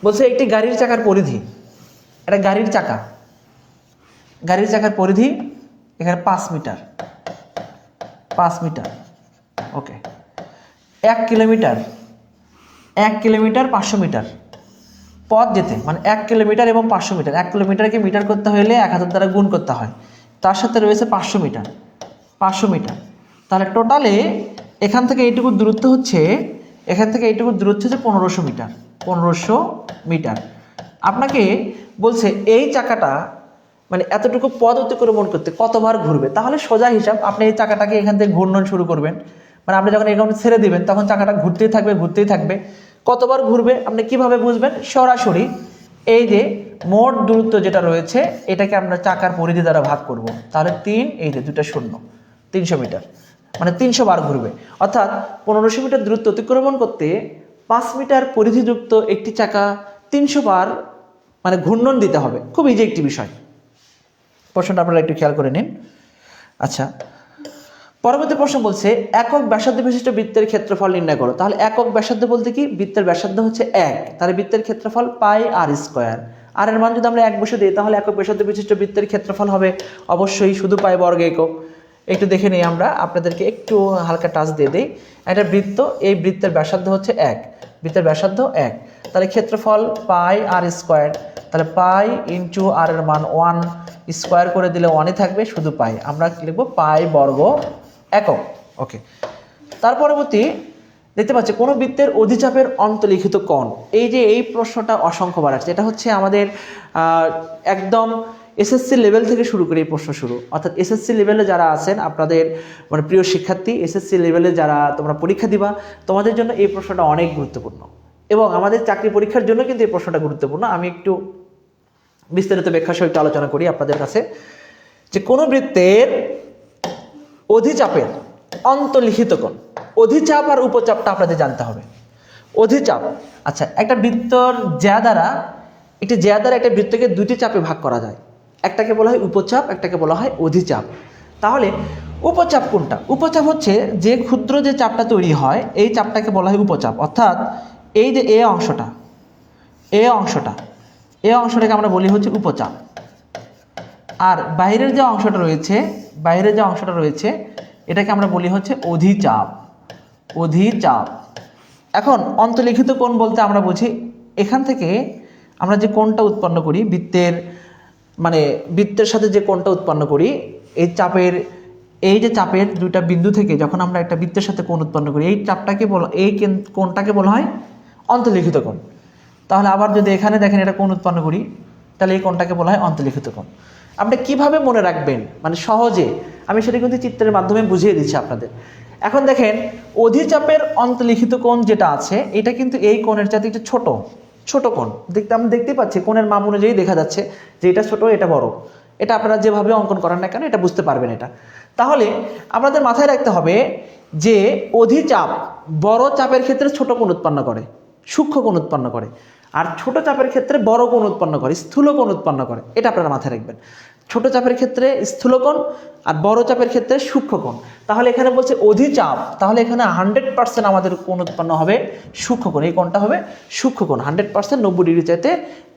বলছে একটি গাড়ির চাকার পরিধি, এটা গাড়ির চাকার পরিধি এখানে 5 মিটার, 5 মিটার, ওকে। 1 কিলোমিটার 500 মিটার পথ যেতে, মানে 1 কিলোমিটার এবং 500 মিটার, 1 কিলোমিটারকে মিটার করতে হলে 1000 দ্বারা গুণ করতে হয়, তার সাথে রয়েছে 500 মিটার, 500 মিটার। তাহলে টোটালে এখান থেকে এইটুকু দূরত্ব হচ্ছে, এখান থেকে এইটুকু দূরত্ব হচ্ছে 1500 মিটার, 1500 মিটার। আপনাকে বলছে এই চাকাটা মানে এতটুকু পথ অতিক্রমণ করতে কতবার ঘুরবে। তাহলে সোজা হিসাব, আপনি এই চাকাটাকে এখান থেকে ঘূর্ণন শুরু করবেন, মানে আপনি যখন এখানে ছেড়ে দিবেন তখন চাকাটা ঘুরতেই থাকবে। কতবার ঘুরবে আপনি কিভাবে বুঝবেন? সরাসরি এই যে মোট দূরত্ব যেটা রয়েছে এটাকে আমরা চাকার পরিধি দ্বারা ভাগ করব, তাহলে 3, এই যে দুটা শূন্য, 300 মিটার, মানে 300 বার ঘুরবে। অর্থাৎ 1500 মিটার দূরত্ব অতিক্রমণ করতে 5 মিটার পরিধিযুক্ত একটি চাকা 300 বার মানে ঘূর্ণন দিতে হবে। খুব ইজি একটি বিষয়। প্রশ্নটা আপনারা একটু খেয়াল করে নিন। আচ্ছা, পরবর্তী প্রশ্ন বলছে একক ব্যাসার্ধ বিশিষ্ট বৃত্তের ক্ষেত্রফল নির্ণয় করো। তাহলে একক ব্যাসার্ধ বলতে কি, বৃত্তের ব্যাসার্ধ হচ্ছে 1, তাহলে বৃত্তের ক্ষেত্রফল পাই আর স্কয়ার। আর এর মান যদি আমরা 1 বসে দিই তাহলে একক ব্যাসার্ধ বিশিষ্ট বৃত্তের ক্ষেত্রফল হবে অবশ্যই শুধু পাই বর্গ একক। একটু দেখে নিই আমরা, আপনাদেরকে একটু হালকা টাচ দিয়ে দিই। একটা বৃত্ত, এই বৃত্তের ব্যাসার্ধ হচ্ছে 1, বৃত্তের ব্যাসার্ধ 1, তাহলে ক্ষেত্রফল পাই আর স্কয়ার, তাহলে পাই ইন্টু আর এর মান 1, স্কয়ার করে দিলে 1ই থাকবে, শুধু পাই, আমরা লিখবো পাই বর্গ একক। ওকে, তার পরবর্তী দেখতে পাচ্ছি কোনো বৃত্তের অধিচাপের অন্তর্লিখিত কোণ। এই যে এই প্রশ্নটা অসংখ্যবার আসছে, এটা হচ্ছে আমাদের একদম এসএসসি লেভেল থেকে শুরু করে এই প্রশ্ন শুরু। অর্থাৎ এসএসসি লেভেলে যারা আছেন আপনাদের মানে প্রিয় শিক্ষার্থী, এসএসসি লেভেলে যারা তোমরা পরীক্ষা দিবা, তোমাদের জন্য এই প্রশ্নটা অনেক গুরুত্বপূর্ণ এবং আমাদের চাকরি পরীক্ষার জন্য কিন্তু এই প্রশ্নটা গুরুত্বপূর্ণ। আমি একটু বিস্তারিত ব্যাখ্যা সহ একটু আলোচনা করি আপনাদের কাছে, যে কোনো বৃত্তের অধিচাপের অন্তর্লিখিত কোণ। অধিচাপ আর উপচাপটা আপনাদের জানতে হবে। অধিচাপ, আচ্ছা, একটা বৃত্তর জ্যা দ্বারা একটা বৃত্তকে দুটি চাপে ভাগ করা যায়, একটাকে বলা হয় উপচাপ, একটাকে বলা হয় অধিচাপ। তাহলে উপচাপ কোনটা? উপচাপ হচ্ছে যে ক্ষুদ্র যে চাপটা তৈরি হয় এই চাপটাকে বলা হয় উপচাপ। অর্থাৎ এই যে এ অংশটাকে আমরা বলি হচ্ছে উপচাপ। আর বাইরের যে অংশটা রয়েছে এটাকে আমরা বলি হচ্ছে অধিচাপ। এখন অন্তর্লিখিত কোণ বলতে আমরা বুঝি এখান থেকে আমরা যে কোণটা উৎপন্ন করি বৃত্তের সাথে যে কোণটা উৎপন্ন করি, এই যে চাপের দুইটা বিন্দু থেকে যখন আমরা একটা বৃত্তের সাথে কোণ উৎপন্ন করি, এই কোণটাকে বলা হয় অন্তর্লিখিত কোণ। তাহলে আবার যদি এখানে দেখেন এটা কোণ উৎপন্ন করি, তাহলে এই কোণটাকে বলা হয় অন্তর্লিখিত কোণ। আপনি কিভাবে মনে রাখবেন মানে সহজে, আমি সেটা কিন্তু চিত্রের মাধ্যমে বুঝিয়ে দিচ্ছি আপনাদের। এখন দেখেন অধিচাপের অন্তর্লিখিত কোণ যেটা আছে এটা কিন্তু এই কোণের চাইতে একটু ছোট কোণ। আমরা দেখতে পাচ্ছি কোণের মাপ অনুযায়ী দেখা যাচ্ছে যে এটা ছোট এটা বড়। এটা আপনারা যেভাবে অঙ্কন করেন না কেন এটা বুঝতে পারবেন এটা। তাহলে আমাদের মাথায় রাখতে হবে যে অধিচাপ বড় চাপের ক্ষেত্রে ছোট কোণ উৎপন্ন করে, সূক্ষ্ম কোণ উৎপন্ন করে, আর ছোট চাপের ক্ষেত্রে বড় কোণ উৎপন্ন করে, স্থূল কোণ উৎপন্ন করে। এটা আপনারা মাথায় রাখবেন। ছোট চাপের ক্ষেত্রে স্থূল কোণ আর বড় চাপের ক্ষেত্রে সূক্ষ্ম কোণ। তাহলে এখানে বলছে অধিচাপ, তাহলে এখানে 100% আমাদের কোণ উৎপন্ন হবে সূক্ষ্ম কোণ। এই কোণটা হবে সূক্ষ্ম কোণ, 100% 90 ডিগ্রি চাইতে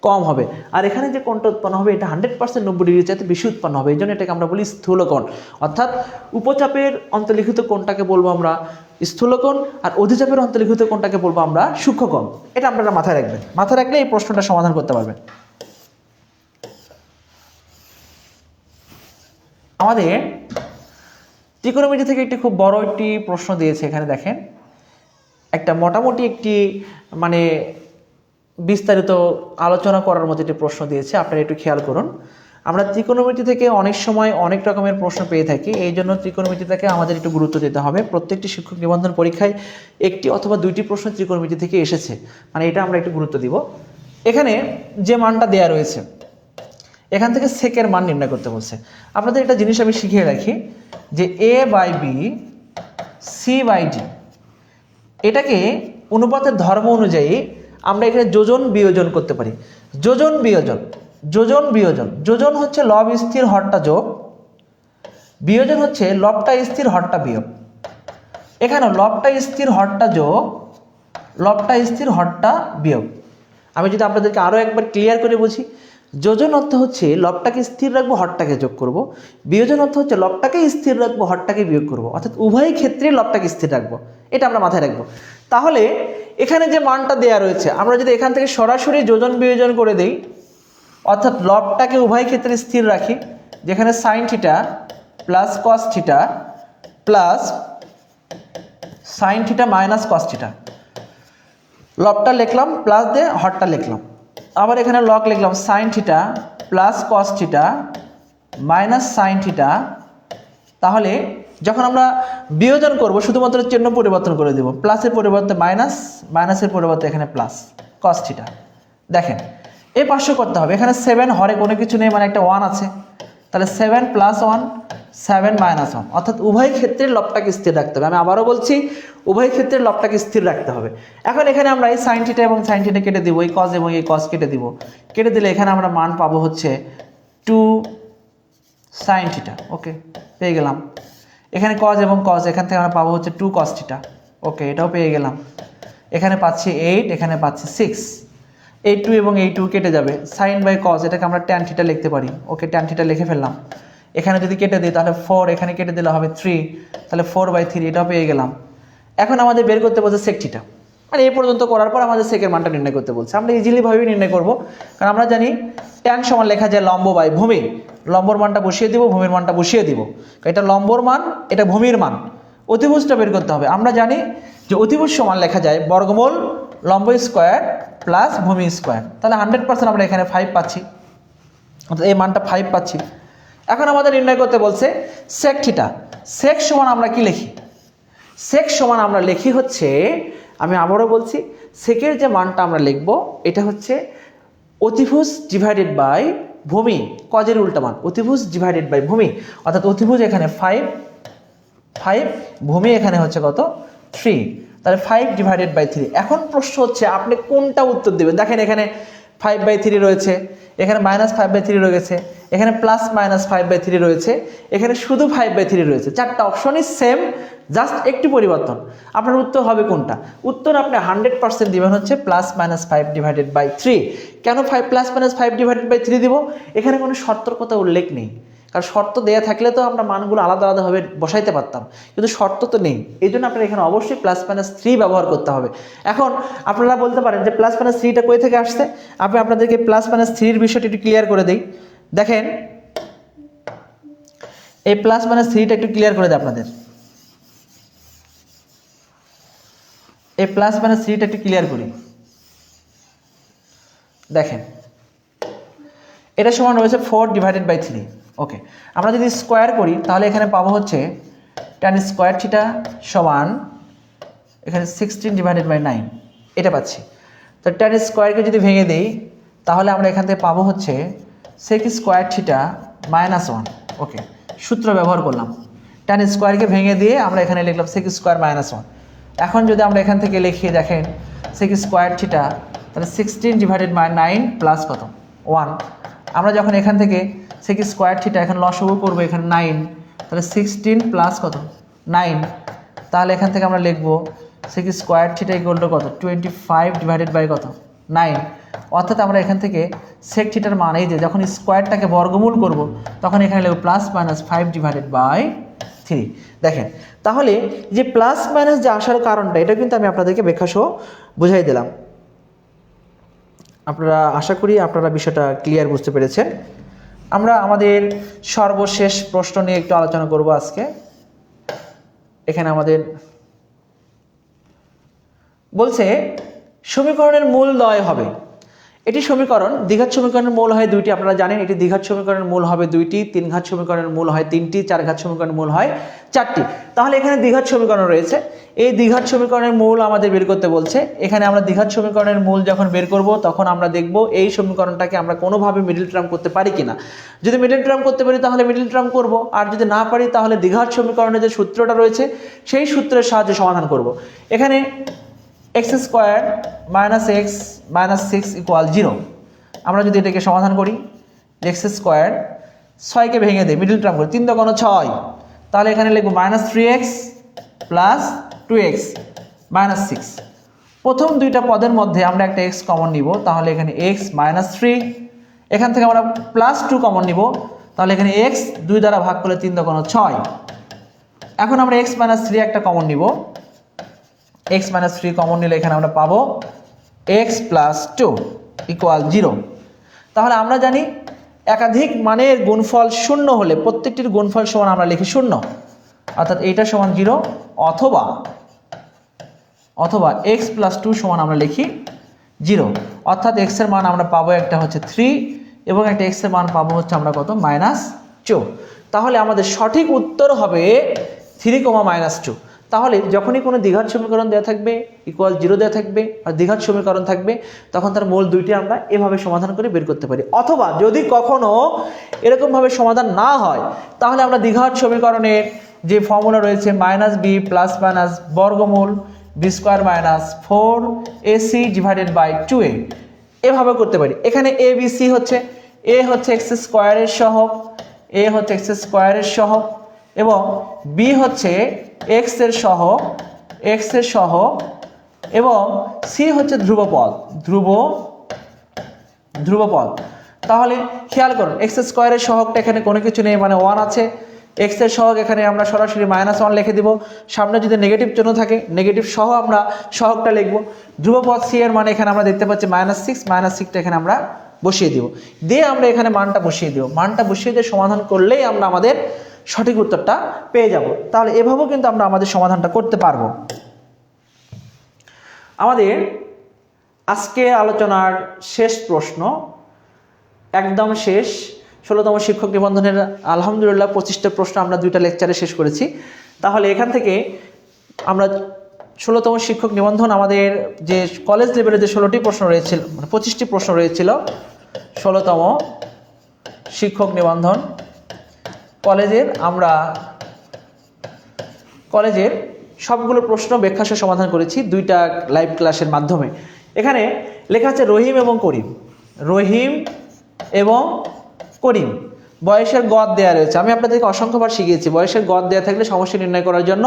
কম হবে। আর এখানে যে কোণটা উৎপন্ন হবে এটা 100% 90 ডিগ্রি চাইতে বেশি উৎপন্ন হবে, এই জন্য এটাকে আমরা বলি স্থূল কোণ। অর্থাৎ উপচাপের অন্তর্লিখিত কোণটাকে বলবো আমরা স্থূল কোণ, আর অধিচাপের অন্তর্লিখিত কোণটাকে বলবো আমরা সূক্ষ্ম কোণ। এটা আপনারা মাথায় রাখবেন, মাথায় রাখলে এই প্রশ্নটা সমাধান করতে পারবেন। আমাদের ত্রিকোণমিতি থেকে একটি খুব বড় একটি প্রশ্ন দিয়েছে। এখানে দেখেন একটা মোটামুটি একটি মানে বিস্তারিত আলোচনা করার মতো একটি প্রশ্ন দিয়েছে, আপনারা একটু খেয়াল করুন। আমরা ত্রিকোণমিতি থেকে অনেক সময় অনেক রকমের প্রশ্ন পেয়ে থাকি, এই জন্য ত্রিকোণমিতি থেকে আমাদের একটু গুরুত্ব দিতে হবে। প্রত্যেকটি শিক্ষক নিবন্ধন পরীক্ষায় একটি অথবা দুইটি প্রশ্ন ত্রিকোণমিতি থেকে এসেছে, মানে এটা আমরা একটু গুরুত্ব দিব। এখানে যে মানটা দেয়া রয়েছে এখান থেকে সেকের মান নির্ণয় করতে বলছে। আপনাদের একটা জিনিস আমি শিখিয়ে রাখি যে a/b c/d এটাকে অনুপাতের ধর্ম অনুযায়ী আমরা এখানে যোজন বিয়োজন করতে পারি। যোজন হচ্ছে লব স্থির হরটা যোগ, বিয়োজন হচ্ছে লবটা স্থির হরটা বিয়োগ। এখানে লবটা স্থির হরটা যোগ, লবটা স্থির হরটা বিয়োগ। আমি যদি আপনাদেরকে আরও একবার ক্লিয়ার করে বুঝি, যোজন অর্থ হচ্ছে লবটাকে স্থির রাখবো হরটাকে যোগ করব, বিয়োজন অর্থ হচ্ছে লবটাকে স্থির রাখবো হরটাকে বিয়োগ করব। অর্থাৎ উভয় ক্ষেত্রে লবটাকে স্থির রাখবো, এটা আমরা মাথায় রাখবো। তাহলে এখানে যে মানটা দেয়া রয়েছে আমরা যদি এখান থেকে সরাসরি যোজন বিয়োজন করে দেই, অর্থাৎ লবটাকে উভয় ক্ষেত্রে স্থির রাখি, যেখানে sine theta plus cos theta plus sine theta minus cos theta, লবটা লিখলাম প্লাস দিয়ে হরটা লিখলাম, আবার এখানে লগ লিখলাম sine theta plus cos theta minus sine theta. তাহলে যখন আমরা বিয়োজন করব শুধুমাত্র চিহ্ন পরিবর্তন করে দেব, প্লাসের পরিবর্তে মাইনাস, মাইনাসের পরিবর্তে এখানে প্লাস কস থিটা। দেখেন এই পাঁচশো করতে হবে। এখানে 7 হরে কোনো কিছু নেই, মানে একটা 1 আছে, তাহলে 7 + 1 7 - 1, অর্থাৎ উভয় ক্ষেত্রে লবটাকে স্থির রাখতে হবে। আমি আবারও বলছি, উভয় ক্ষেত্রে লবটাকে স্থির রাখতে হবে। এখন এখানে আমরা এই sin θ এবং sin θ কেটে দিব, এই cos এবং এই cos কেটে দিব। কেটে দিলে এখানে আমরা মান পাবো হচ্ছে 2 sin θ। ওকে, পেয়ে গেলাম। এখানে cos এবং cos, এখান থেকে আমরা পাবো হচ্ছে 2 cos θ। ওকে, এটাও পেয়ে গেলাম। এখানে পাচ্ছি 8, এখানে পাচ্ছি 6। এই 2 এবং এই 2 কেটে যাবে, sin বাই cos এটাকে আমরা tan θ লিখতে পারি। ওকে, tan θ লিখে ফেললাম। এখানে যদি কেটে দিই তাহলে 4, এখানে কেটে দিলে হবে 3, তাহলে 4/3, এটাও পেয়ে গেলাম। এখন আমাদের বের করতে বলছে sec θ, মানে এই পর্যন্ত করার পর আমাদের সেকের মানটা নির্ণয় করতে বলছে। আমরা ইজিলি ভাবে নির্ণয় করব, কারণ আমরা জানি tan সমান লেখা যায় লম্ব বাই ভূমি। লম্বর মানটা বসিয়ে দিব, ভূমির মানটা বসিয়ে দিব। এটা লম্বর মান, এটা ভূমির মান। অতিভুজটা বের করতে হবে। আমরা জানি যে অতিভুজ সমান লেখা যায় বর্গমূল লম্ব স্কোয়ার প্লাস ভূমি স্কোয়ার। তাহলে 100% আমরা এখানে 5 পাচ্ছি, অর্থাৎ এই মানটা 5 পাচ্ছি। এখন আমাদের নির্ণয় করতে বলছে sec θ। sec সমান আমরা কি লিখি? sec সমান আমরা লিখি হচ্ছে, আমি আবারও বলছি, সেকের যে মানটা আমরা লিখব এটা হচ্ছে অতিভুজ ডিভাইডেড বাই ভূমি, কজের উল্টা মান, অতিভুজ ডিভাইডেড বাই ভূমি। অর্থাৎ অতিভুজ এখানে 5, ভূমি এখানে হচ্ছে কত 3, তাহলে 5/3। এখন প্রশ্ন হচ্ছে আপনি কোনটা উত্তর দেবেন। দেখেন এখানে 5/3 রয়েছে, এখানে -5/3 রয়েছে, এখানে +-5/3 রয়েছে, এখানে শুধু 5/3 রয়েছে। চারটা অপশনই সেম, জাস্ট একটু পরিবর্তন। আপনার উত্তর হবে কোনটা? উত্তর আপনি 100% দিবেন হচ্ছে +-5/3। কেন +-5/3 দিব? এখানে কোনো শর্তর কথা উল্লেখ নেই, কারণ শর্ত দেয়া থাকলে তো আমরা মানগুলো আলাদা আলাদাভাবে বসাইতে পারতাম, কিন্তু শর্ত তো নেই। এই জন্য আপনার এখানে অবশ্যই +-3 ব্যবহার করতে হবে। এখন আপনারা বলতে পারেন যে +-3টা কই থেকে আসছে। আমি আপনাদেরকে +-3-এর বিষয়টি একটু ক্লিয়ার করে দিই। দেখেন এই +-3টা একটু ক্লিয়ার করে দিই আপনাদের। এই +-3টা একটু ক্লিয়ার করি। দেখেন এটা সমান রয়েছে 4/3। ওকে, আমরা যদি স্কোয়ার করি তাহলে এখানে পাবো হচ্ছে tan স্কোয়ার θ সমান এখানে 16/9, এটা পাচ্ছি। তো tan স্কোয়ারকে যদি ভেঙে দেই তাহলে আমরা এখান থেকে পাবো হচ্ছে sec স্কোয়ার θ -1। ওকে, সূত্র ব্যবহার করলাম, tan স্কোয়ারকে ভেঙে দিয়ে আমরা এখানে লিখলাম sec স্কোয়ার -1। এখন যদি আমরা এখান থেকে লিখি, দেখেন sec স্কোয়ার θ, তাহলে 16/9 প্লাস কত 1। আমরা যখন এখান থেকে sec স্কোয়ার θ এখন লসাগু করবো, এখানে 9, তাহলে 16 প্লাস কত 9, তাহলে এখান থেকে আমরা লিখবো sec স্কোয়ার θ = কত 25/9। অর্থাৎ আমরা এখান থেকে sec θ মান, এই যে যখন স্কোয়ারটাকে বর্গমূল করব তখন এখানে লিখব +-5/3। দেখেন তাহলে যে প্লাস-মাইনাস যে আসার কারণটা, এটা কিন্তু আমি আপনাদেরকে ব্যাখ্যা সহ বুঝাই দিলাম। আপনারা আশা করি আপনারা বিষয়টা ক্লিয়ার বুঝতে পেরেছেন। আমরা আমাদের সর্বশেষ প্রশ্ন নিয়ে একটু আলোচনা করব আজকে। এখানে আমাদের বলছে সমীকরণের মূলদ্বয় হবে। এটি সমীকরণ, দ্বিঘাত সমীকরণের মূল হয় 2টি, আপনারা জানেন। এটি দ্বিঘাত সমীকরণের মূল হবে 2টি, 3 ঘাত সমীকরণের মূল হয় 3টি, 4 ঘাত সমীকরণের মূল হয় 4টি। তাহলে এখানে দ্বিঘাত সমীকরণ রয়েছে। এই দ্বিঘাত সমীকরণের মূল আমাদের বের করতে বলছে। এখানে আমরা দ্বিঘাত সমীকরণের মূল যখন বের করব তখন আমরা দেখব এই সমীকরণটাকে আমরা কোনোভাবে মিডল টার্ম করতে পারি কিনা। যদি মিডল টার্ম করতে পারি তাহলে মিডল টার্ম করব, আর যদি না পারি তাহলে দ্বিঘাত সমীকরণের যে সূত্রটা রয়েছে সেই সূত্রের সাহায্যে সমাধান করব। এখানে x² - x - 6 = 0। আমরা যদি এটাকে সমাধান করি, x² 6কে ভেঙে দেয়, মিডল টার্ম করি, 3 × 6, তাহলে এখানে লিখব -3x + 2x - 6। প্রথম দুইটা পদের মধ্যে আমরা একটা x কমন নিব, তাহলে এখানে x - 3, এখান থেকে আমরা +2 কমন নিব, তাহলে এখানে x 2 দ্বারা ভাগ করলে 3 × 6। এখন আমরা x - 3 একটা কমন নিব, x - 3 কমন নিলে এখানে আমরা পাবো x + 2 = 0। তাহলে আমরা জানি একাধিক মানের গুণফল 0 হলে প্রত্যেকটির গুণফল সমান আমরা লিখি 0, অর্থাৎ এইটা সমান 0, অথবা x + 2 সমান আমরা লিখি 0, অর্থাৎ x এর মান আমরা পাবো একটা হচ্ছে 3 এবং একটা x এর মান পাবো হচ্ছে আমরা কত -2। তাহলে আমাদের সঠিক উত্তর হবে 3, -2। তাহলে যখনই কোনো দ্বিঘাত সমীকরণ দেওয়া থাকবে ইকুয়াল 0 দেওয়া থাকবে আর দ্বিঘাত সমীকরণ থাকবে তখন তার মূল দুইটি আমরা এভাবে সমাধান করে বের করতে পারি। অথবা যদি কখনো এরকমভাবে সমাধান না হয় তাহলে আমরা দ্বিঘাত সমীকরণের যে ফর্মুলা রয়েছে -b প্লাস মাইনাস বর্গমূল b² minus 4ac divided by 2a এভাবে করতে পারি। এখানে a b c হচ্ছে a হচ্ছে x স্কোয়ারের সহগ, a হচ্ছে x স্কোয়ারের সহগ এবং b হচ্ছে x এর সহগ এবং c হচ্ছে ধ্রুবপদ। তাহলে খেয়াল করুন x স্কোয়ারের সহগটা এখানে কোনো কিছু নেই মানে 1 আছে, x এর সহগ এখানে আমরা সরাসরি -1 লিখে দিব, সামনে যদি নেগেটিভ চিহ্ন থাকে নেগেটিভ সহ আমরা সহগটা লিখব। ধ্রুবপদ c এর মানে এখানে আমরা দেখতে পাচ্ছি -6টা এখানে আমরা বসিয়ে দিব, দিয়ে আমরা এখানে মানটা বসিয়ে দিয়ে সমাধান করলেই আমরা আমাদের সঠিক উত্তরটা পেয়ে যাব। তাহলে এভাবেও কিন্তু আমরা আমাদের সমাধানটা করতে পারবো। আমাদের আজকে আলোচনার শেষ প্রশ্ন, একদম শেষ 16তম শিক্ষক নিবন্ধনের আলহামদুলিল্লাহ 25টা প্রশ্ন আমরা 2টা লেকচারে শেষ করেছি। তাহলে এখান থেকে আমরা 16তম শিক্ষক নিবন্ধন আমাদের যে কলেজ লেভেলে যে 16টি প্রশ্ন রয়েছিল মানে 25টি প্রশ্ন রয়েছিল 16তম শিক্ষক নিবন্ধন কলেজের সবগুলো প্রশ্ন ব্যাখ্যাসহ সমাধান করেছি 2টা লাইভ ক্লাসের মাধ্যমে। এখানে লেখা আছে রহিম এবং করিম বয়সের গড় দেয়া রয়েছে। আমি আপনাদেরকে অসংখ্যবার শিখিয়েছি বয়সের গড় দেয়া থাকলে সমষ্টি নির্ণয় করার জন্য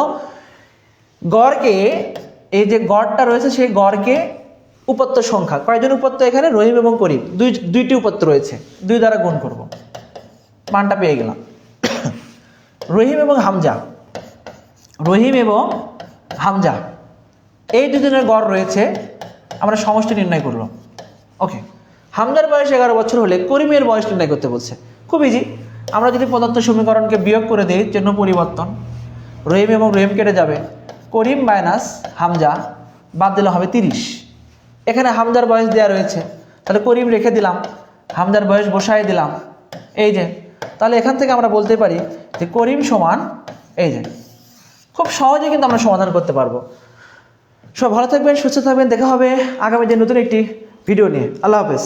গড়কে, এই যে গড়টা রয়েছে সেই গড়কে উপত্য সংখ্যা, কয়জন উপত্য এখানে রহিম এবং করিম দুইটি উপত্য রয়েছে, 2 দ্বারা গুণ করব, মানটা পেয়ে গেলাম। রহিম এবং হামজা এই দুজনের গড় রয়েছে, আমরা সমষ্টি নির্ণয় করলাম। ওকে, হামজার বয়স 11 বছর হলে করিমের বয়স নির্ণয় করতে বলছে। খুব ইজি, আমরা যদি প্রদত্ত সমীকরণকে বিয়োগ করে দিই, চিহ্ন পরিবর্তন, রহিম এবং রহিম কেটে যাবে, করিম মাইনাস হামজা বাদ দিলে হবে 30। এখানে হামজার বয়স দেওয়া রয়েছে, তাহলে করিম রেখে দিলাম, হামজার বয়স বসায় দিলাম, এই যে। তাহলে এখান থেকে আমরা বলতে পারি যে করিম সমান এই যে। খুব সহজে কিন্তু আমরা সমাধান করতে পারবো। সব ভালো থাকবেন, সুস্থ থাকবেন, দেখা হবে আগামী দিন নতুন একটি ভিডিও নিয়ে। আল্লাহ হাফেজ।